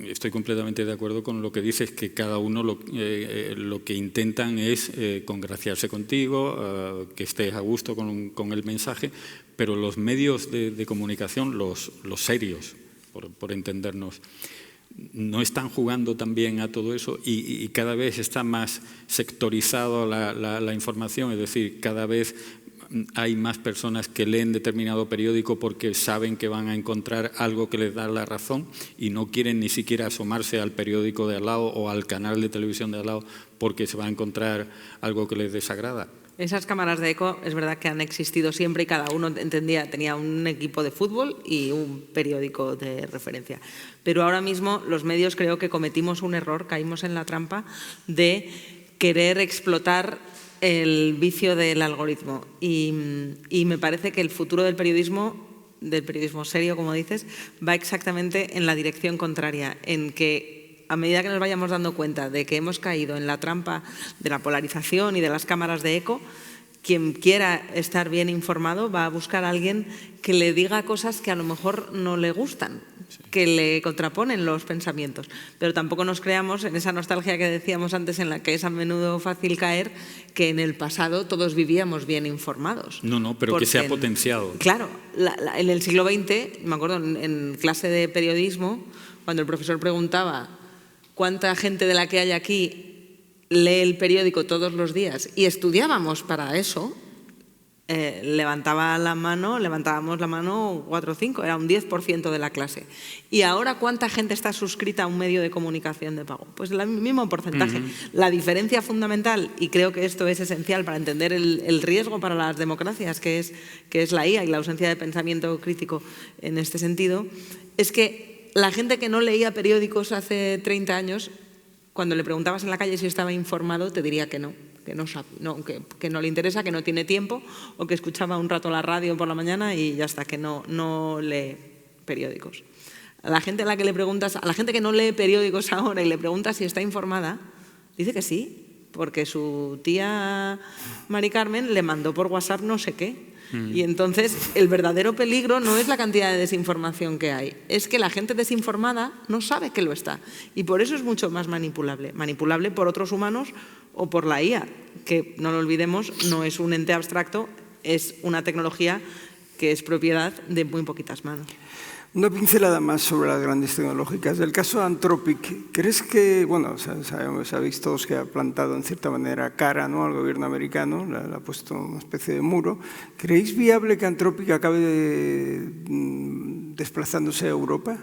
estoy completamente de acuerdo con lo que dices, que cada uno lo que intentan es congraciarse contigo, que estés a gusto con el mensaje, pero los medios de comunicación, los serios, por entendernos, no están jugando también a todo eso y cada vez está más sectorizado la información, es decir, cada vez hay más personas que leen determinado periódico porque saben que van a encontrar algo que les da la razón y no quieren ni siquiera asomarse al periódico de al lado o al canal de televisión de al lado porque se va a encontrar algo que les desagrada. Esas cámaras de eco es verdad que han existido siempre y cada uno tenía un equipo de fútbol y un periódico de referencia. Pero ahora mismo los medios creo que cometimos un error, caímos en la trampa de querer explotar el vicio del algoritmo y me parece que el futuro del periodismo serio, como dices, va exactamente en la dirección contraria, en que a medida que nos vayamos dando cuenta de que hemos caído en la trampa de la polarización y de las cámaras de eco, quien quiera estar bien informado va a buscar a alguien que le diga cosas que a lo mejor no le gustan, que le contraponen los pensamientos. Pero tampoco nos creamos en esa nostalgia que decíamos antes, en la que es a menudo fácil caer, que en el pasado todos vivíamos bien informados. No, pero que se ha potenciado. Claro, en el siglo XX, me acuerdo en clase de periodismo, cuando el profesor preguntaba cuánta gente de la que hay aquí lee el periódico todos los días y estudiábamos para eso, levantábamos la mano 4 o 5, era un 10% de la clase. ¿Y ahora cuánta gente está suscrita a un medio de comunicación de pago? Pues el mismo porcentaje. La diferencia fundamental, y creo que esto es esencial para entender el riesgo para las democracias, que es la IA y la ausencia de pensamiento crítico en este sentido, es que la gente que no leía periódicos hace 30 años, cuando le preguntabas en la calle si estaba informado, te diría que no. Que no le interesa, que no tiene tiempo o que escuchaba un rato la radio por la mañana y ya está, que no lee periódicos. A la gente a la que le preguntas, a la gente que no lee periódicos ahora y le preguntas si está informada, dice que sí, porque su tía Mari Carmen le mandó por WhatsApp no sé qué. Y entonces el verdadero peligro no es la cantidad de desinformación que hay, es que la gente desinformada no sabe que lo está. Y por eso es mucho más manipulable. Manipulable por otros humanos o por la IA, que no lo olvidemos, no es un ente abstracto, es una tecnología que es propiedad de muy poquitas manos. Una pincelada más sobre las grandes tecnológicas. Del caso de Anthropic, ¿crees que, bueno, sabéis todos que ha plantado en cierta manera cara, ¿no?, al gobierno americano, le ha puesto una especie de muro? ¿Creéis viable que Anthropic acabe desplazándose a Europa?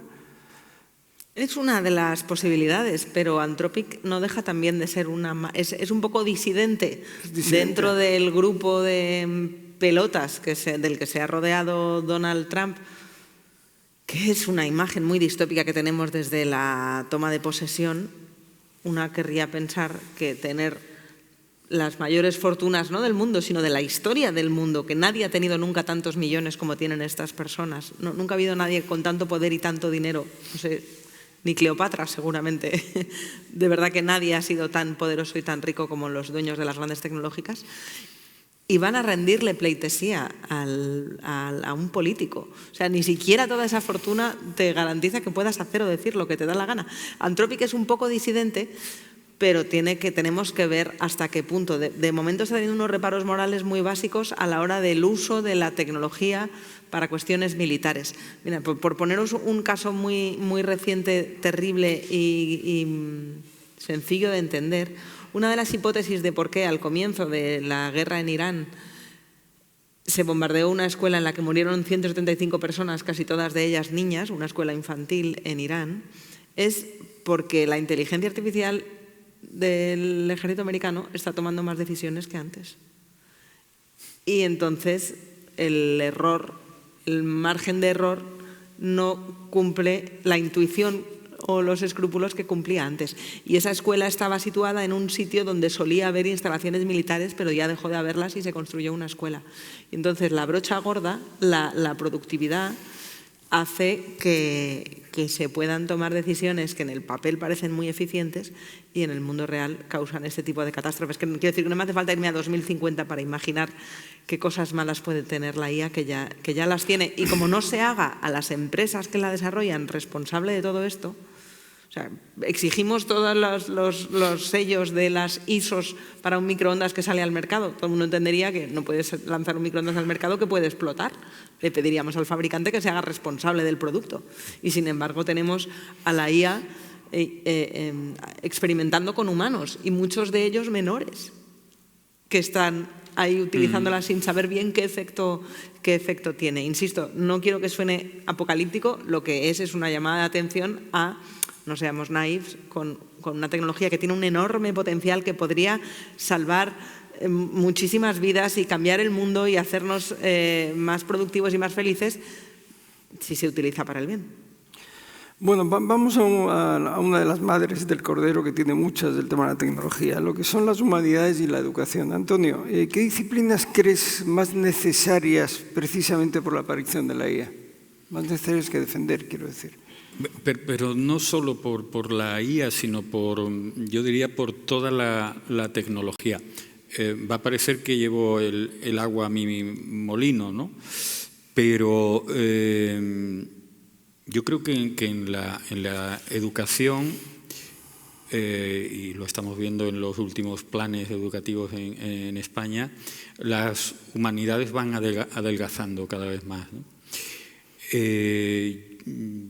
Es una de las posibilidades, pero Anthropic no deja también de ser es un poco disidente dentro del grupo de pelotas del que se ha rodeado Donald Trump, que es una imagen muy distópica que tenemos desde la toma de posesión. Una querría pensar que tener las mayores fortunas, no del mundo, sino de la historia del mundo, que nadie ha tenido nunca tantos millones como tienen estas personas. Nunca ha habido nadie con tanto poder y tanto dinero, no sé, ni Cleopatra seguramente. De verdad que nadie ha sido tan poderoso y tan rico como los dueños de las grandes tecnológicas. Y van a rendirle pleitesía a un político. O sea, ni siquiera toda esa fortuna te garantiza que puedas hacer o decir lo que te da la gana. Anthropic es un poco disidente, pero tenemos que ver hasta qué punto. De momento está teniendo unos reparos morales muy básicos a la hora del uso de la tecnología para cuestiones militares. Mira, por poneros un caso muy, muy reciente, terrible y sencillo de entender, una de las hipótesis de por qué al comienzo de la guerra en Irán se bombardeó una escuela en la que murieron 175 personas, casi todas de ellas niñas, una escuela infantil en Irán, es porque la inteligencia artificial del ejército americano está tomando más decisiones que antes. Y entonces el margen de error no cumple la intuición o los escrúpulos que cumplía antes. Y esa escuela estaba situada en un sitio donde solía haber instalaciones militares, pero ya dejó de haberlas y se construyó una escuela. Y entonces la brocha gorda, la productividad, hace que se puedan tomar decisiones que en el papel parecen muy eficientes y en el mundo real causan este tipo de catástrofes. Quiero decir que no me hace falta irme a 2050 para imaginar qué cosas malas puede tener la IA, que ya las tiene. Y como no se haga a las empresas que la desarrollan responsable de todo esto, o sea, exigimos todos los sellos de las ISOs para un microondas que sale al mercado. Todo el mundo entendería que no puedes lanzar un microondas al mercado que puede explotar. Le pediríamos al fabricante que se haga responsable del producto. Y sin embargo tenemos a la IA experimentando con humanos, y muchos de ellos menores, que están ahí utilizándola sin saber bien qué efecto tiene. Insisto, no quiero que suene apocalíptico, lo que es una llamada de atención a no seamos naifs con una tecnología que tiene un enorme potencial, que podría salvar muchísimas vidas y cambiar el mundo y hacernos más productivos y más felices si se utiliza para el bien. Bueno, vamos a una de las madres del cordero, que tiene muchas del tema de la tecnología, lo que son las humanidades y la educación. Antonio, ¿qué disciplinas crees más necesarias precisamente por la aparición de la IA? Más necesarias que defender, quiero decir. Pero no solo por la IA, sino yo diría por toda la tecnología. Va a parecer que llevo el agua a mi molino, ¿no? Pero yo creo que en la educación, y lo estamos viendo en los últimos planes educativos en España, las humanidades van adelgazando cada vez más, ¿no?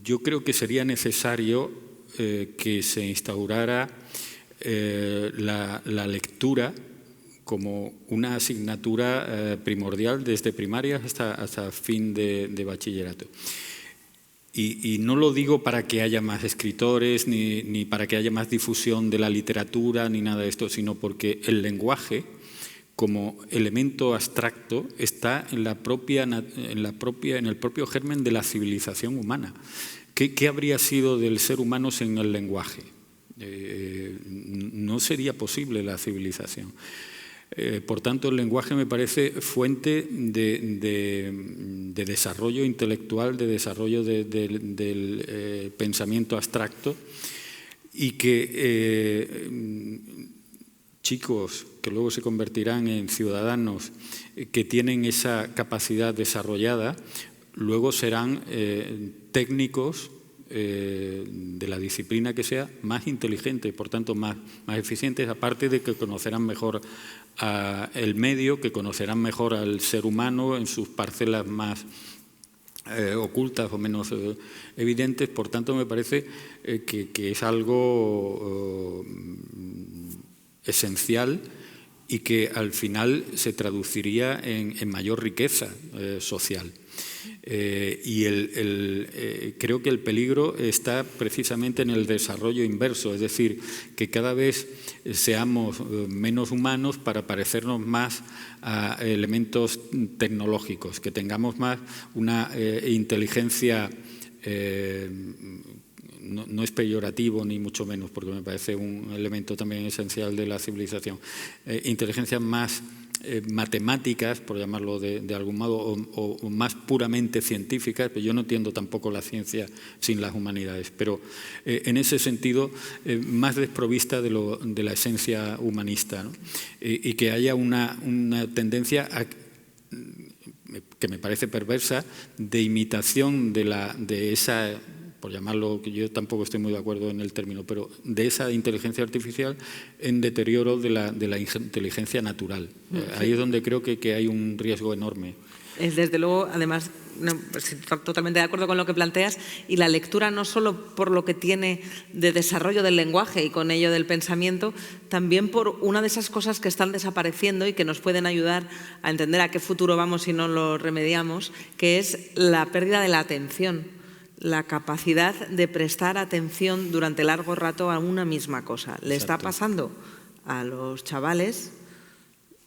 Yo creo que sería necesario que se instaurara la lectura como una asignatura primordial desde primaria hasta fin de bachillerato. Y no lo digo para que haya más escritores, ni para que haya más difusión de la literatura, ni nada de esto, sino porque el lenguaje, como elemento abstracto, está en el propio germen de la civilización humana. ¿Qué habría sido del ser humano sin el lenguaje? No sería posible la civilización. Por tanto, el lenguaje me parece fuente de desarrollo intelectual, de desarrollo del pensamiento abstracto, y que chicos que luego se convertirán en ciudadanos que tienen esa capacidad desarrollada, luego serán técnicos de la disciplina que sea, más inteligentes, por tanto más eficientes, aparte de que conocerán mejor el medio, que conocerán mejor al ser humano en sus parcelas más ocultas o menos evidentes. Por tanto, me parece que es algo esencial y que al final se traduciría en mayor riqueza social. Y creo que el peligro está precisamente en el desarrollo inverso, es decir, que cada vez seamos menos humanos para parecernos más a elementos tecnológicos, que tengamos más una inteligencia, no es peyorativo ni mucho menos, porque me parece un elemento también esencial de la civilización, inteligencias más matemáticas, por llamarlo de algún modo, o más puramente científicas, pero yo no entiendo tampoco la ciencia sin las humanidades, pero en ese sentido más desprovista de la esencia humanista, ¿no? Y que haya una tendencia que me parece perversa, de imitación de esa, por llamarlo, que yo tampoco estoy muy de acuerdo en el término, pero de esa inteligencia artificial en deterioro de la inteligencia natural. Sí. Ahí es donde creo que hay un riesgo enorme. Desde luego, además, estoy totalmente de acuerdo con lo que planteas, y la lectura no solo por lo que tiene de desarrollo del lenguaje y con ello del pensamiento, también por una de esas cosas que están desapareciendo y que nos pueden ayudar a entender a qué futuro vamos si no lo remediamos, que es la pérdida de la atención. La capacidad de prestar atención durante largo rato a una misma cosa. Le está pasando a los chavales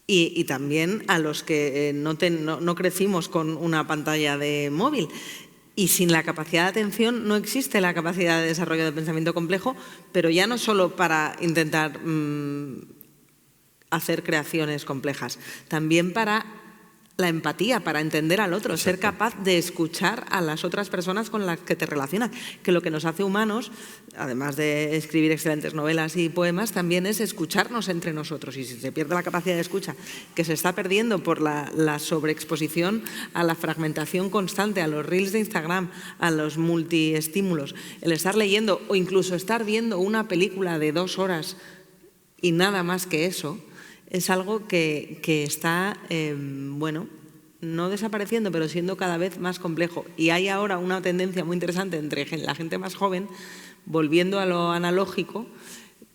y también a los que no crecimos con una pantalla de móvil. Y sin la capacidad de atención no existe la capacidad de desarrollo de pensamiento complejo, pero ya no solo para intentar hacer creaciones complejas, también para la empatía, para entender al otro, ser capaz de escuchar a las otras personas con las que te relacionas, que lo que nos hace humanos, además de escribir excelentes novelas y poemas, también es escucharnos entre nosotros. Y si se pierde la capacidad de escucha, que se está perdiendo por la sobreexposición a la fragmentación constante, a los reels de Instagram, a los multiestímulos, el estar leyendo o incluso estar viendo una película de 2 horas y nada más que eso, es algo que está, bueno, no desapareciendo, pero siendo cada vez más complejo. Y hay ahora una tendencia muy interesante entre la gente más joven, volviendo a lo analógico,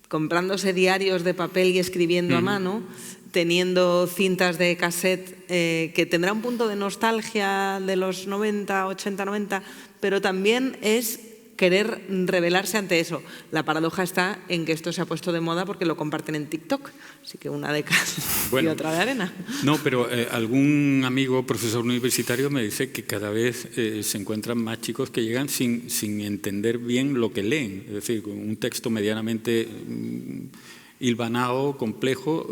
comprándose diarios de papel y escribiendo a mano, teniendo cintas de cassette que tendrá un punto de nostalgia de los 90, 80, 90, pero también es querer rebelarse ante eso. La paradoja está en que esto se ha puesto de moda porque lo comparten en TikTok, así que una de cal y otra de arena. No, pero algún amigo profesor universitario me dice que cada vez se encuentran más chicos que llegan sin entender bien lo que leen, es decir, un texto medianamente hilvanado, complejo,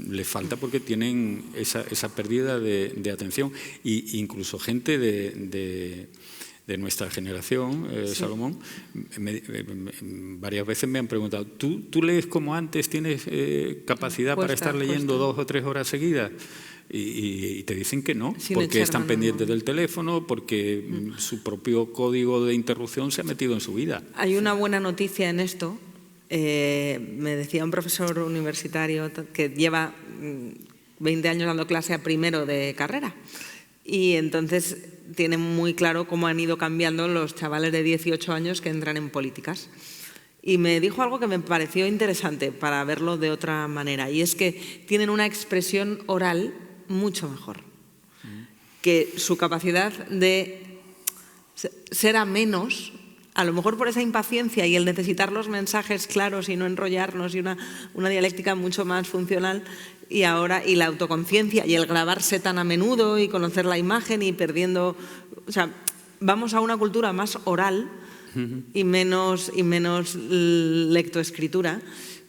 les falta porque tienen esa pérdida de atención. Y incluso gente de nuestra generación, Salomón, varias veces me han preguntado, ¿tú lees como antes? ¿Tienes capacidad para estar leyendo 2 o 3 horas seguidas? Y te dicen que no, porque están pendientes del teléfono, porque su propio código de interrupción se ha metido en su vida. Hay una buena noticia en esto. Me decía un profesor universitario que lleva 20 años dando clase a primero de carrera, y entonces tiene muy claro cómo han ido cambiando los chavales de 18 años que entran en políticas. Y me dijo algo que me pareció interesante para verlo de otra manera, y es que tienen una expresión oral mucho mejor, que su capacidad de ser amenos, a lo mejor por esa impaciencia y el necesitar los mensajes claros y no enrollarnos, y una dialéctica mucho más funcional, y la autoconciencia y el grabarse tan a menudo y conocer la imagen y perdiendo, o sea, vamos a una cultura más oral y menos lectoescritura,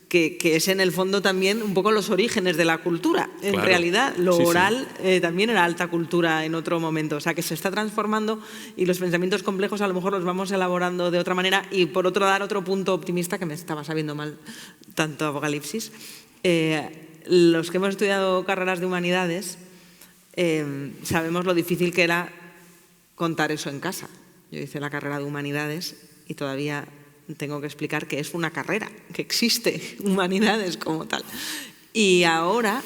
que es en el fondo también un poco los orígenes de la cultura. En realidad, lo oral también era alta cultura en otro momento. O sea, que se está transformando y los pensamientos complejos a lo mejor los vamos elaborando de otra manera. Y por otro, dar otro punto optimista, que me estaba sabiendo mal tanto Apocalipsis. Los que hemos estudiado carreras de humanidades sabemos lo difícil que era contar eso en casa. Yo hice la carrera de Humanidades y todavía tengo que explicar que es una carrera, que existe Humanidades como tal. Y ahora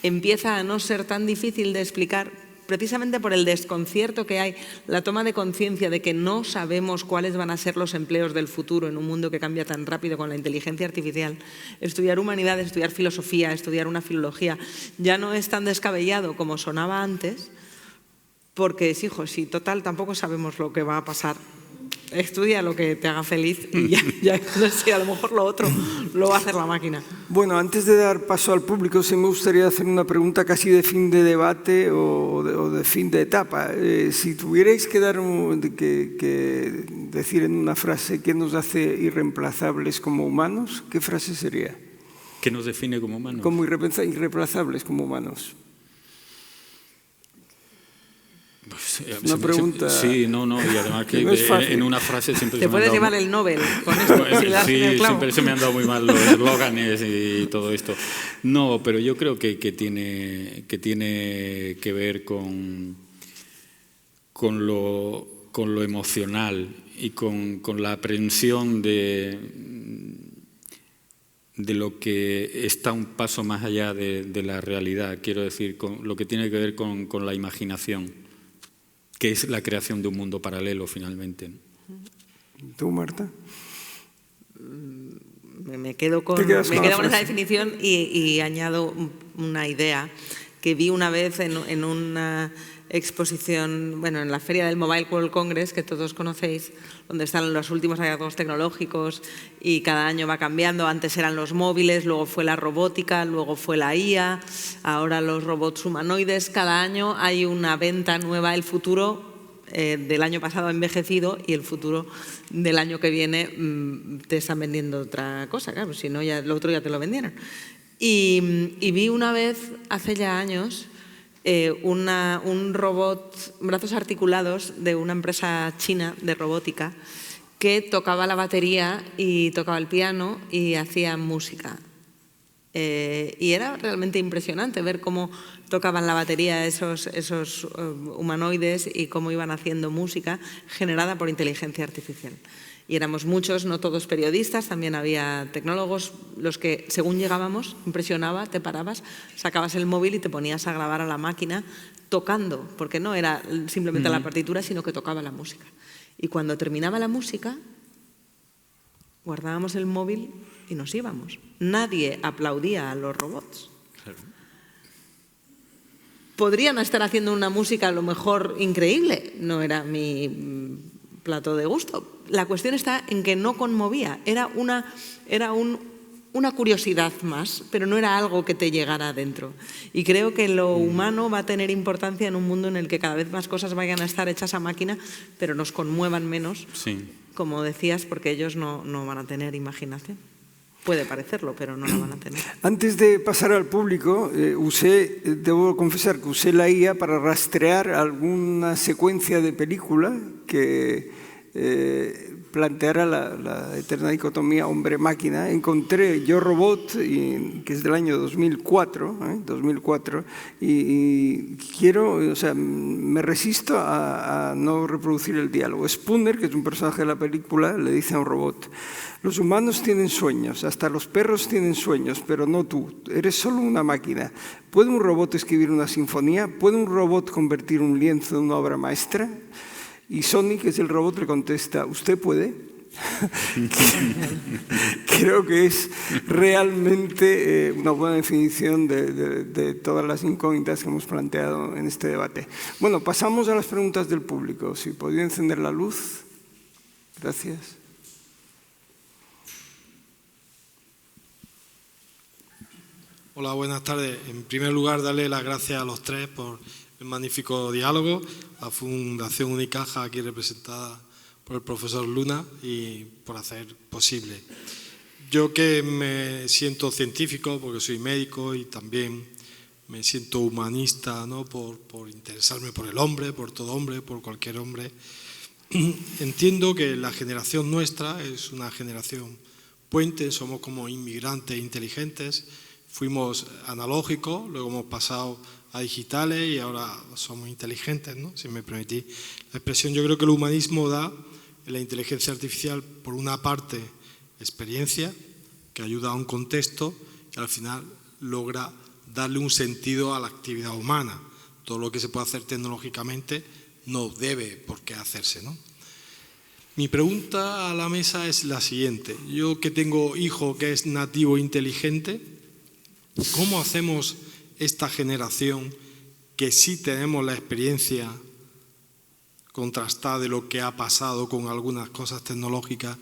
empieza a no ser tan difícil de explicar, precisamente por el desconcierto que hay, la toma de conciencia de que no sabemos cuáles van a ser los empleos del futuro en un mundo que cambia tan rápido con la inteligencia artificial. Estudiar humanidades, estudiar filosofía, estudiar una filología, ya no es tan descabellado como sonaba antes, porque, hijo, si total tampoco sabemos lo que va a pasar. Estudia lo que te haga feliz y ya no sé, a lo mejor lo otro lo va a hacer la máquina. Bueno, antes de dar paso al público, sí me gustaría hacer una pregunta casi de fin de debate o de fin de etapa. Si tuvierais que decir en una frase qué nos hace irreemplazables como humanos, ¿qué frase sería? ¿Qué nos define como humanos? Como irreemplazables como humanos. Pues, una pregunta. Sí, no, y además que no es fácil. En una frase siempre te puedes llevar el Nobel con esto. Sí, siempre se me han dado muy mal los eslóganes y todo esto. No, pero yo creo que tiene que ver con lo emocional y con la aprehensión de lo que está un paso más allá de la realidad. Quiero decir, con lo que tiene que ver con la imaginación, que es la creación de un mundo paralelo, finalmente. ¿Tú, Marta? Me quedo con esa definición y añado una idea que vi una vez en una exposición, bueno, en la feria del Mobile World Congress, que todos conocéis, donde están los últimos hallazgos tecnológicos y cada año va cambiando. Antes eran los móviles, luego fue la robótica, luego fue la IA, ahora los robots humanoides. Cada año hay una venta nueva. El futuro del año pasado ha envejecido y el futuro del año que viene te están vendiendo otra cosa, claro, si no, ya, lo otro ya te lo vendieron. Y vi una vez, hace ya años, un robot, brazos articulados de una empresa china de robótica que tocaba la batería y tocaba el piano y hacía música. Y era realmente impresionante ver cómo tocaban la batería esos humanoides y cómo iban haciendo música generada por inteligencia artificial. Y éramos muchos, no todos periodistas, también había tecnólogos, los que según llegábamos, impresionaba, te parabas, sacabas el móvil y te ponías a grabar a la máquina tocando, porque no era simplemente la partitura, sino que tocaba la música. Y cuando terminaba la música, guardábamos el móvil y nos íbamos. Nadie aplaudía a los robots. Claro. Podrían estar haciendo una música a lo mejor increíble, no era mi plato de gusto. La cuestión está en que no conmovía, era una curiosidad más, pero no era algo que te llegara adentro. Y creo que lo humano va a tener importancia en un mundo en el que cada vez más cosas vayan a estar hechas a máquina, pero nos conmuevan menos, sí, como decías, porque ellos no van a tener imaginación. Puede parecerlo, pero no la van a tener. Antes de pasar al público, debo confesar que usé la IA para rastrear alguna secuencia de película que planteara la eterna dicotomía hombre-máquina. Encontré Yo Robot, que es del año 2004, y quiero, me resisto a no reproducir el diálogo. Spooner, que es un personaje de la película, le dice a un robot: los humanos tienen sueños, hasta los perros tienen sueños, pero no tú, eres solo una máquina. ¿Puede un robot escribir una sinfonía? ¿Puede un robot convertir un lienzo en una obra maestra? Y Sony, que es el robot, le contesta: ¿usted puede? Creo que es realmente una buena definición de todas las incógnitas que hemos planteado en este debate. Bueno, pasamos a las preguntas del público. Si podría encender la luz. Gracias. Hola, buenas tardes. En primer lugar, darle las gracias a los tres por el magnífico diálogo, a Fundación Unicaja, aquí representada por el profesor Luna, y por hacer posible. Yo, que me siento científico porque soy médico y también me siento humanista, ¿no?, por interesarme por el hombre, por todo hombre, por cualquier hombre, entiendo que la generación nuestra es una generación puente, somos como inmigrantes inteligentes. Fuimos analógicos, luego hemos pasado a digitales y ahora somos inteligentes, ¿no? Si me permitís la expresión. Yo creo que el humanismo da en la inteligencia artificial, por una parte, experiencia, que ayuda a un contexto y al final logra darle un sentido a la actividad humana. Todo lo que se puede hacer tecnológicamente no debe por qué hacerse, ¿no? Mi pregunta a la mesa es la siguiente. Yo que tengo hijo que es nativo inteligente, ¿cómo hacemos esta generación que sí tenemos la experiencia contrastada de lo que ha pasado con algunas cosas tecnológicas?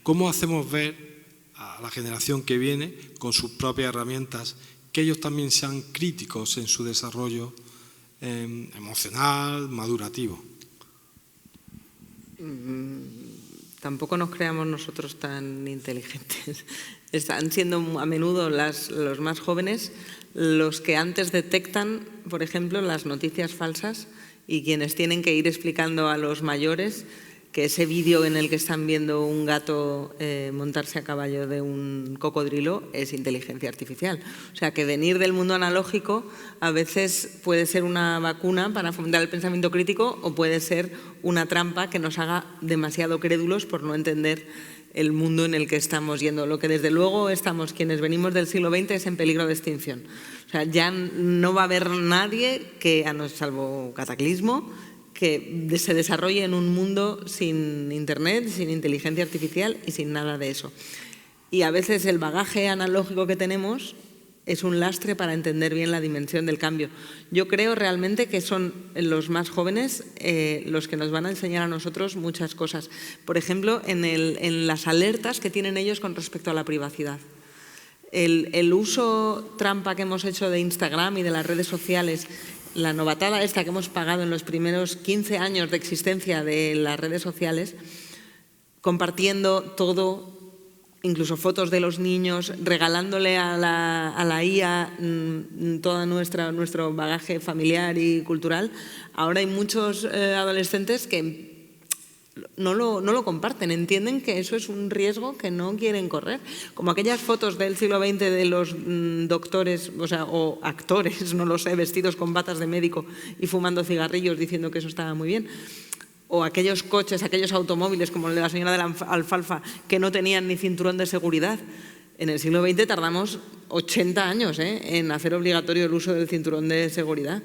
¿Cómo hacemos ver a la generación que viene con sus propias herramientas que ellos también sean críticos en su desarrollo emocional, madurativo? Tampoco nos creamos nosotros tan inteligentes. Están siendo a menudo los más jóvenes los que antes detectan, por ejemplo, las noticias falsas y quienes tienen que ir explicando a los mayores que ese vídeo en el que están viendo un gato montarse a caballo de un cocodrilo es inteligencia artificial. O sea, que venir del mundo analógico a veces puede ser una vacuna para fomentar el pensamiento crítico o puede ser una trampa que nos haga demasiado crédulos por no entender el mundo en el que estamos yendo. Lo que desde luego estamos, quienes venimos del siglo XX, es en peligro de extinción. O sea, ya no va a haber nadie que, salvo cataclismo, que se desarrolle en un mundo sin Internet, sin inteligencia artificial y sin nada de eso. Y a veces el bagaje analógico que tenemos es un lastre para entender bien la dimensión del cambio. Yo creo realmente que son los más jóvenes los que nos van a enseñar a nosotros muchas cosas. Por ejemplo, en las alertas que tienen ellos con respecto a la privacidad. El uso trampa que hemos hecho de Instagram y de las redes sociales, la novatada esta que hemos pagado en los primeros 15 años de existencia de las redes sociales, compartiendo todo, incluso fotos de los niños, regalándole a la IA todo nuestro bagaje familiar y cultural. Ahora hay muchos adolescentes que no lo comparten, entienden que eso es un riesgo que no quieren correr. Como aquellas fotos del siglo XX de los doctores, o actores, no lo sé, vestidos con batas de médico y fumando cigarrillos diciendo que eso estaba muy bien. O aquellos coches, aquellos automóviles como el de la señora de la alfalfa que no tenían ni cinturón de seguridad. En el siglo XX tardamos 80 años en hacer obligatorio el uso del cinturón de seguridad.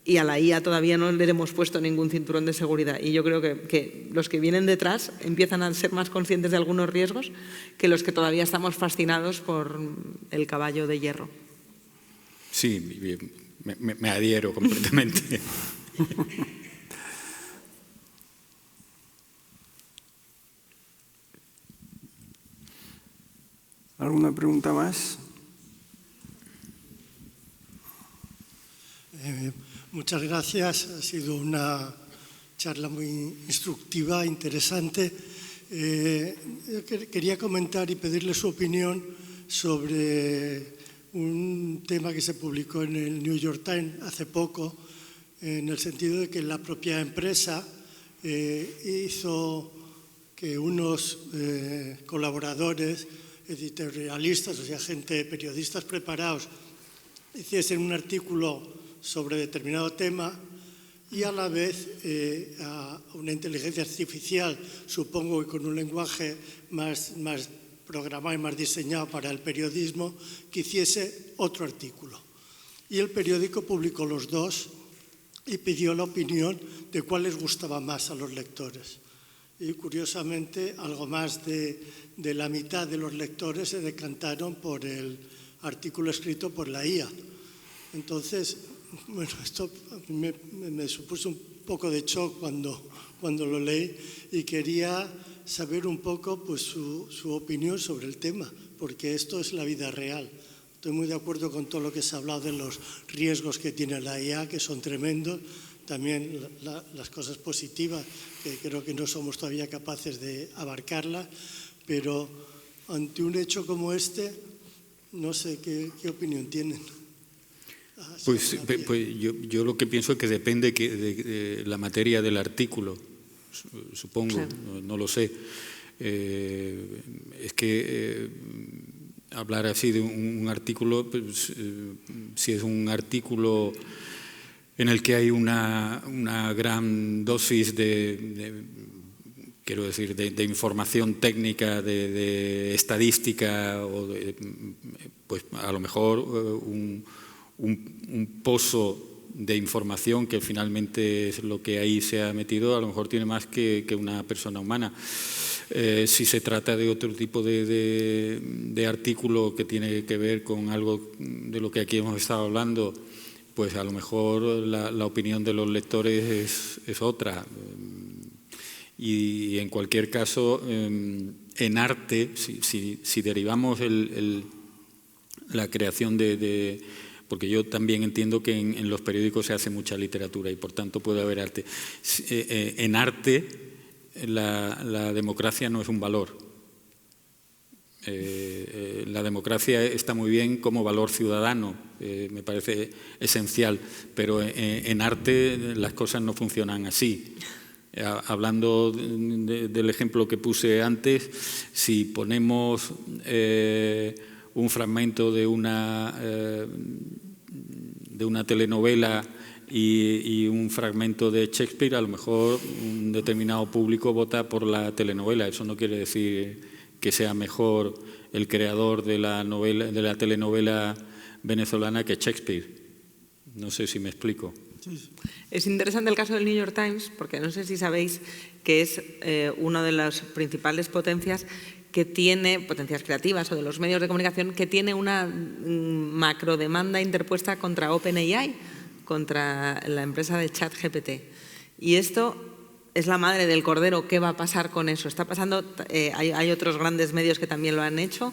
Y a la IA todavía no le hemos puesto ningún cinturón de seguridad. Y yo creo que los que vienen detrás empiezan a ser más conscientes de algunos riesgos que los que todavía estamos fascinados por el caballo de hierro. Sí, me adhiero completamente. ¿Alguna pregunta más? Muchas gracias. Ha sido una charla muy instructiva, interesante. Quería comentar y pedirle su opinión sobre un tema que se publicó en el New York Times hace poco, en el sentido de que la propia empresa hizo que unos colaboradores editorialistas, o sea, periodistas preparados, hiciesen un artículo sobre determinado tema y a la vez a una inteligencia artificial, supongo que con un lenguaje más programado y más diseñado para el periodismo, que hiciese otro artículo. Y el periódico publicó los dos y pidió la opinión de cuál les gustaba más a los lectores. Y curiosamente, algo más de la mitad de los lectores se decantaron por el artículo escrito por la IA. Entonces, bueno, esto me supuso un poco de shock cuando lo leí y quería saber un poco pues, su opinión sobre el tema, porque esto es la vida real. Estoy muy de acuerdo con todo lo que se ha hablado de los riesgos que tiene la IA, que son tremendos, también las cosas positivas, que creo que no somos todavía capaces de abarcarlas, pero ante un hecho como este, no sé qué opinión tienen. Pues yo lo que pienso es que depende de la materia del artículo, supongo, claro. No lo sé. Es que hablar así de un artículo, pues, si es un artículo en el que hay una gran dosis quiero decir, de información técnica, de estadística, o pues a lo mejor un pozo de información que finalmente es lo que ahí se ha metido, a lo mejor tiene más que una persona humana. Si se trata de otro tipo de artículo que tiene que ver con algo de lo que aquí hemos estado hablando, pues a lo mejor la opinión de los lectores es otra. Y en cualquier caso, en arte, si derivamos la creación porque yo también entiendo que en los periódicos se hace mucha literatura y por tanto puede haber arte. En arte la democracia no es un valor. La democracia está muy bien como valor ciudadano, me parece esencial, pero en arte las cosas no funcionan así. Hablando del ejemplo que puse antes, si ponemos un fragmento de una telenovela y un fragmento de Shakespeare, a lo mejor un determinado público vota por la telenovela. Eso no quiere decir que sea mejor el creador de la telenovela venezolana que Shakespeare. No sé si me explico. Es interesante el caso del New York Times, porque no sé si sabéis que es una de las principales potencias que tiene, potencias creativas o de los medios de comunicación, que tiene una macrodemanda interpuesta contra OpenAI, contra la empresa de ChatGPT. Y esto es la madre del cordero. ¿Qué va a pasar con eso? Está pasando, hay otros grandes medios que también lo han hecho.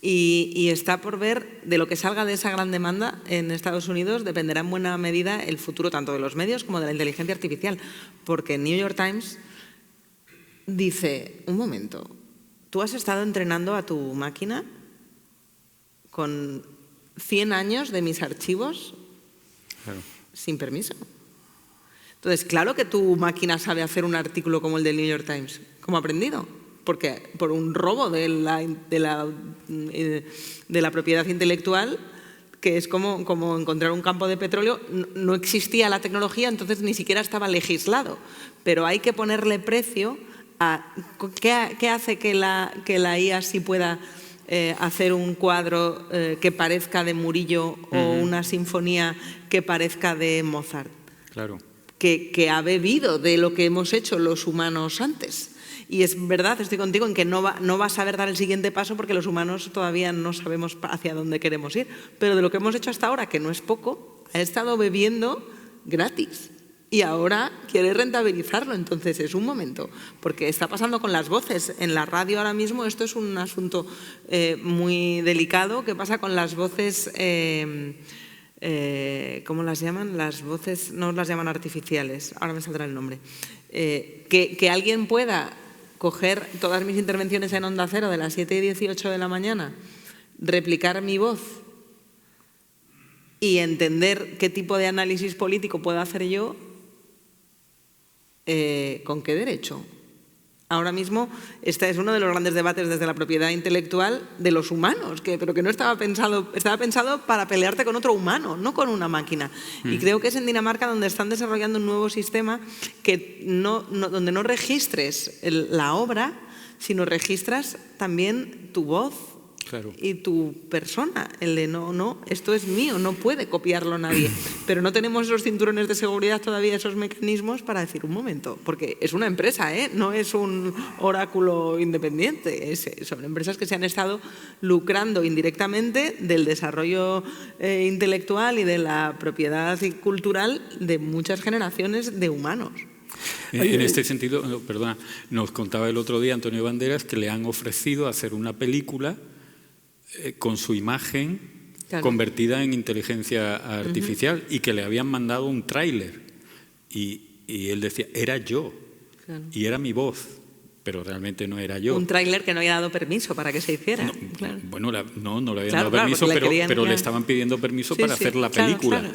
Y está por ver, de lo que salga de esa gran demanda en Estados Unidos, dependerá en buena medida el futuro tanto de los medios como de la inteligencia artificial. Porque New York Times dice, un momento, tú has estado entrenando a tu máquina con 100 años de mis archivos sin permiso. Entonces, claro que tu máquina sabe hacer un artículo como el del New York Times. ¿Cómo ha aprendido? Porque por un robo de la propiedad intelectual, que es como encontrar un campo de petróleo, no existía la tecnología, entonces ni siquiera estaba legislado. Pero hay que ponerle precio a qué hace que la IA sí pueda hacer un cuadro que parezca de Murillo o una sinfonía que parezca de Mozart. Claro. Que ha bebido de lo que hemos hecho los humanos antes. Y es verdad, estoy contigo en que no va a saber dar el siguiente paso porque los humanos todavía no sabemos hacia dónde queremos ir. Pero de lo que hemos hecho hasta ahora, que no es poco, ha estado bebiendo gratis. Y ahora quiere rentabilizarlo. Entonces es un momento. Porque está pasando con las voces. En la radio ahora mismo esto es un asunto muy delicado. ¿Qué pasa con las voces? ¿Cómo las llaman? Las voces no las llaman artificiales. Ahora me saldrá el nombre. Que alguien pueda coger todas mis intervenciones en Onda Cero de las 7:18 de la mañana, replicar mi voz y entender qué tipo de análisis político puedo hacer yo, ¿con qué derecho? Ahora mismo este es uno de los grandes debates desde la propiedad intelectual de los humanos, pero que no estaba pensado para pelearte con otro humano, no con una máquina. Y creo que es en Dinamarca donde están desarrollando un nuevo sistema que donde no registres la obra, sino registras también tu voz. Claro. Y tu persona, el de no, esto es mío, no puede copiarlo nadie. Pero no tenemos esos cinturones de seguridad todavía, esos mecanismos para decir, un momento, porque es una empresa, no es un oráculo independiente, son empresas que se han estado lucrando indirectamente del desarrollo intelectual y de la propiedad cultural de muchas generaciones de humanos. En este sentido, perdona, nos contaba el otro día Antonio Banderas que le han ofrecido hacer una película con su imagen convertida en inteligencia artificial y que le habían mandado un tráiler y él decía, era yo y era mi voz, pero realmente no era yo. Un tráiler que no había dado permiso para que se hiciera. No, bueno, no le habían dado permiso, pero le estaban pidiendo permiso para hacer la película.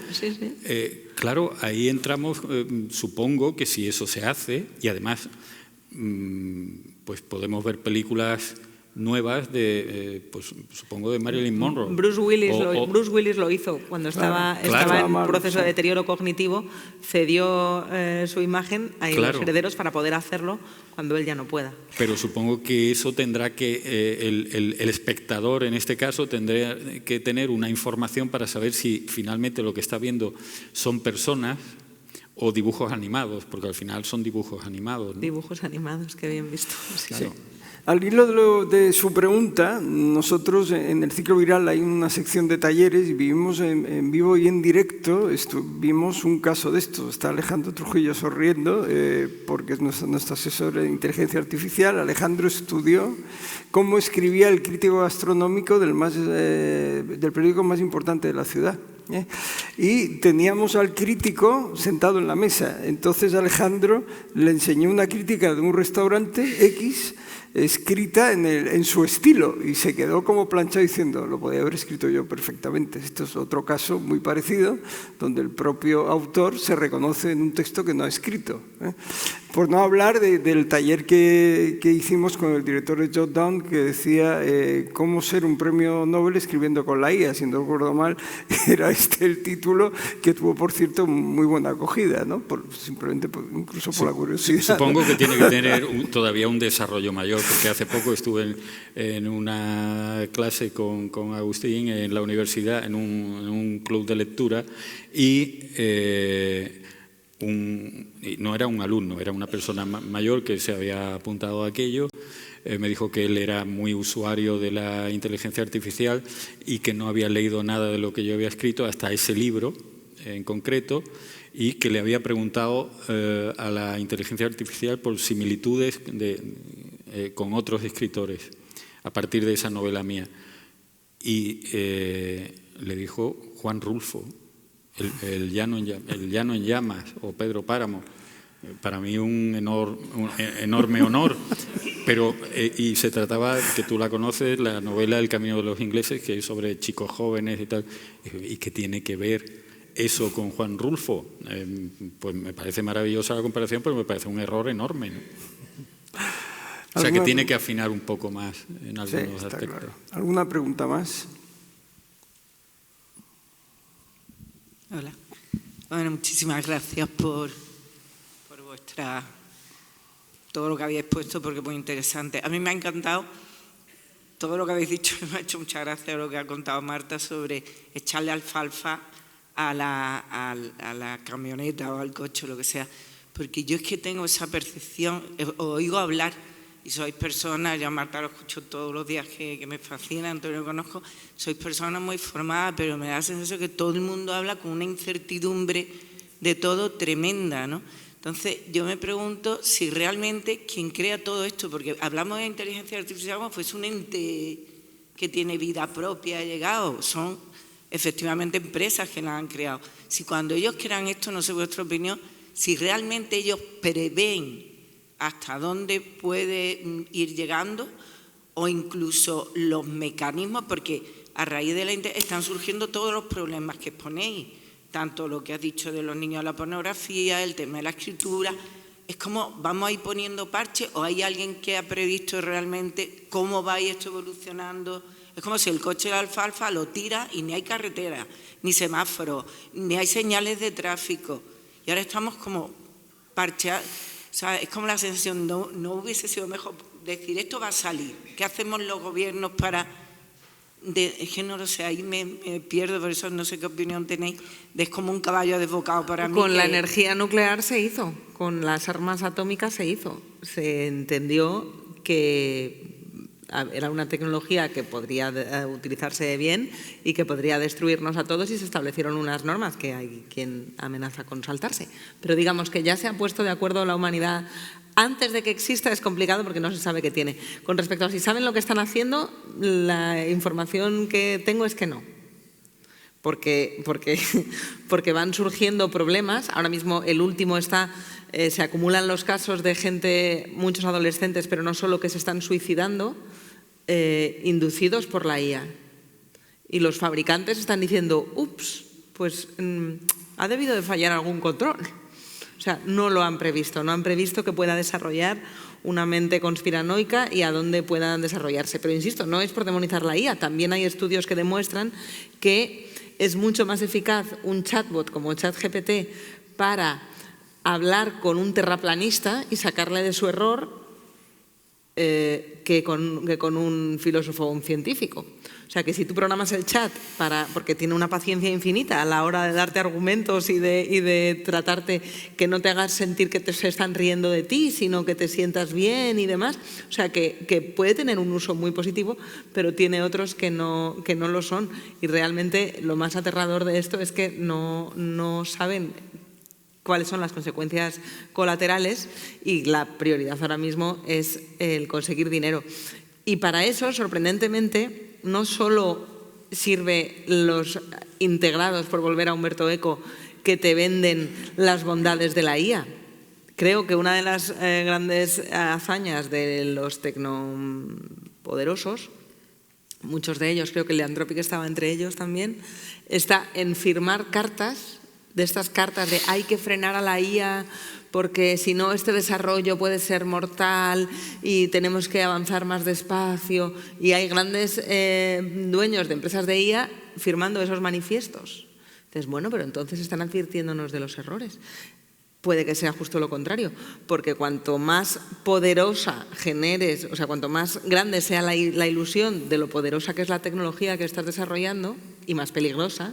Claro, ahí entramos, supongo que si eso se hace, y además pues podemos ver películas nuevas pues supongo de Marilyn Monroe. Bruce Willis lo hizo cuando estaba en un proceso de deterioro cognitivo, cedió su imagen a los herederos para poder hacerlo cuando él ya no pueda. Pero supongo que eso tendrá que, el espectador en este caso tendrá que tener una información para saber si finalmente lo que está viendo son personas o dibujos animados, porque al final son dibujos animados, ¿no? Dibujos animados, qué bien visto. Sí. Claro. Al hilo de su pregunta, nosotros en el ciclo viral hay una sección de talleres y vivimos en vivo y en directo, vimos un caso de esto. Está Alejandro Trujillo sonriendo porque es nuestro asesor de inteligencia artificial. Alejandro estudió cómo escribía el crítico gastronómico del periódico más importante de la ciudad. Y teníamos al crítico sentado en la mesa. Entonces Alejandro le enseñó una crítica de un restaurante X escrita en su estilo y se quedó como planchado diciendo, lo podía haber escrito yo perfectamente. Esto es otro caso muy parecido donde el propio autor se reconoce en un texto que no ha escrito. Por no hablar del taller que hicimos con el director de Jotdown, que decía cómo ser un premio Nobel escribiendo con la IA, si no recuerdo mal, era el título, que tuvo, por cierto, muy buena acogida, ¿no? Simplemente incluso por la curiosidad. Supongo que tiene que tener todavía un desarrollo mayor, porque hace poco estuve en una clase con Agustín en la universidad, en un club de lectura, y no era un alumno, era una persona mayor que se había apuntado a aquello. Me dijo que él era muy usuario de la inteligencia artificial y que no había leído nada de lo que yo había escrito hasta ese libro en concreto, y que le había preguntado a la inteligencia artificial por similitudes con otros escritores a partir de esa novela mía. Y le dijo Juan Rulfo, el llano en llamas, o Pedro Páramo. Para mí un enorme honor, pero y se trataba, que tú la conoces, la novela El camino de los ingleses, que es sobre chicos jóvenes y tal, y que tiene que ver eso con Juan Rulfo. Pues me parece maravillosa la comparación, pero me parece un error enorme, ¿no? O sea que tiene que afinar un poco más en algunos aspectos. Claro. ¿Alguna pregunta más? Hola. Bueno, muchísimas gracias por todo lo que habéis puesto, porque es muy interesante. A mí me ha encantado todo lo que habéis dicho, me ha hecho mucha gracia lo que ha contado Marta sobre echarle alfalfa a la camioneta o al coche o lo que sea, porque yo es que tengo esa percepción, os oigo hablar y sois personas, ya Marta lo escucho todos los días que me fascina, Antonio lo conozco, sois personas muy formadas, pero me da la sensación que todo el mundo habla con una incertidumbre de todo tremenda, ¿no? Entonces, yo me pregunto si realmente quien crea todo esto, porque hablamos de inteligencia artificial como fuese un ente que tiene vida propia, ha llegado, son efectivamente empresas que la han creado. Si cuando ellos crean esto, no sé vuestra opinión, si realmente ellos prevén hasta dónde puede ir llegando, o incluso los mecanismos, porque a raíz de la están surgiendo todos los problemas que exponéis, tanto lo que has dicho de los niños, la pornografía, el tema de la escritura. Es como, ¿vamos a ir poniendo parches o hay alguien que ha previsto realmente cómo va a ir esto evolucionando? Es como si el coche de alfalfa lo tira y ni hay carretera, ni semáforo, ni hay señales de tráfico. Y ahora estamos como parcheados. O sea, es como la sensación, no hubiese sido mejor decir, esto va a salir. ¿Qué hacemos los gobiernos para...? Es que no lo sé, ahí me pierdo, por eso no sé qué opinión tenéis. Es como un caballo desbocado para mí. Con la energía nuclear se hizo, con las armas atómicas se hizo. Se entendió que era una tecnología que podría utilizarse bien y que podría destruirnos a todos, y se establecieron unas normas que hay quien amenaza con saltarse. Pero digamos que ya se ha puesto de acuerdo la humanidad. Antes de que exista es complicado porque no se sabe qué tiene. Con respecto a si saben lo que están haciendo, la información que tengo es que no. Porque van surgiendo problemas. Ahora mismo el último se acumulan los casos de gente, muchos adolescentes, pero no solo, que se están suicidando, inducidos por la IA. Y los fabricantes están diciendo, ups, pues ha debido de fallar algún control. O sea, no lo han previsto, no han previsto que pueda desarrollar una mente conspiranoica y a dónde puedan desarrollarse. Pero insisto, no es por demonizar la IA, también hay estudios que demuestran que es mucho más eficaz un chatbot como ChatGPT para hablar con un terraplanista y sacarle de su error que con un filósofo o un científico. O sea, que si tú programas el chat porque tiene una paciencia infinita a la hora de darte argumentos y de tratarte, que no te hagas sentir que se están riendo de ti, sino que te sientas bien y demás. O sea, que puede tener un uso muy positivo, pero tiene otros que no lo son. Y realmente lo más aterrador de esto es que no saben cuáles son las consecuencias colaterales y la prioridad ahora mismo es el conseguir dinero. Y para eso, sorprendentemente, no solo sirve los integrados, por volver a Humberto Eco, que te venden las bondades de la IA. Creo que una de las grandes hazañas de los tecnopoderosos, muchos de ellos, creo que el de Anthropic estaba entre ellos también, está en firmar cartas, de estas cartas de hay que frenar a la IA porque si no este desarrollo puede ser mortal y tenemos que avanzar más despacio. Y hay grandes dueños de empresas de IA firmando esos manifiestos. Entonces, bueno, pero entonces están advirtiéndonos de los errores. Puede que sea justo lo contrario, porque cuanto más poderosa generes, o sea, cuanto más grande sea la ilusión de lo poderosa que es la tecnología que estás desarrollando y más peligrosa,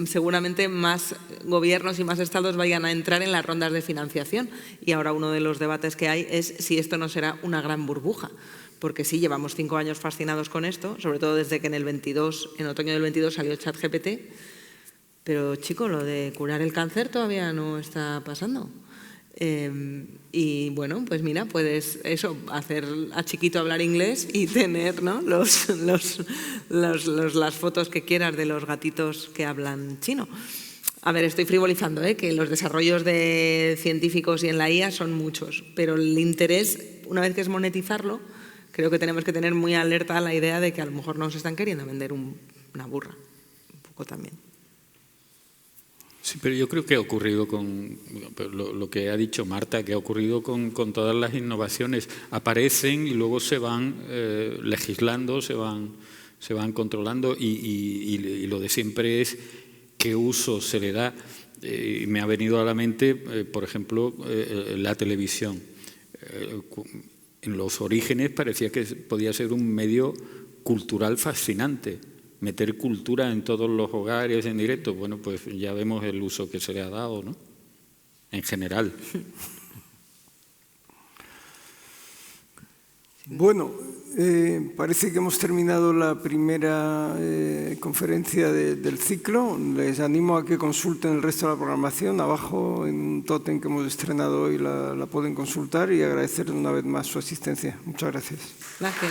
seguramente más gobiernos y más estados vayan a entrar en las rondas de financiación. Y ahora uno de los debates que hay es si esto no será una gran burbuja. Porque sí, llevamos 5 años fascinados con esto, sobre todo desde que en otoño del 22 salió ChatGPT. Pero, chico, lo de curar el cáncer todavía no está pasando. Y bueno, pues mira, puedes hacer a chiquito hablar inglés y tener, ¿no?, las fotos que quieras de los gatitos que hablan chino. A ver, estoy frivolizando, que los desarrollos de científicos y en la IA son muchos, pero el interés, una vez que es monetizarlo, creo que tenemos que tener muy alerta a la idea de que a lo mejor nos están queriendo vender una burra, un poco también. Sí, pero yo creo que ha ocurrido con lo que ha dicho Marta, que ha ocurrido con todas las innovaciones. Aparecen y luego se van legislando, se van controlando y lo de siempre es qué uso se le da. Me ha venido a la mente, por ejemplo, la televisión. En los orígenes parecía que podía ser un medio cultural fascinante. Meter cultura en todos los hogares en directo, bueno, pues ya vemos el uso que se le ha dado, ¿no?, en general. Bueno, parece que hemos terminado la primera conferencia del ciclo. Les animo a que consulten el resto de la programación. Abajo, en un tótem que hemos estrenado hoy, la pueden consultar y agradecer una vez más su asistencia. Muchas gracias. Gracias.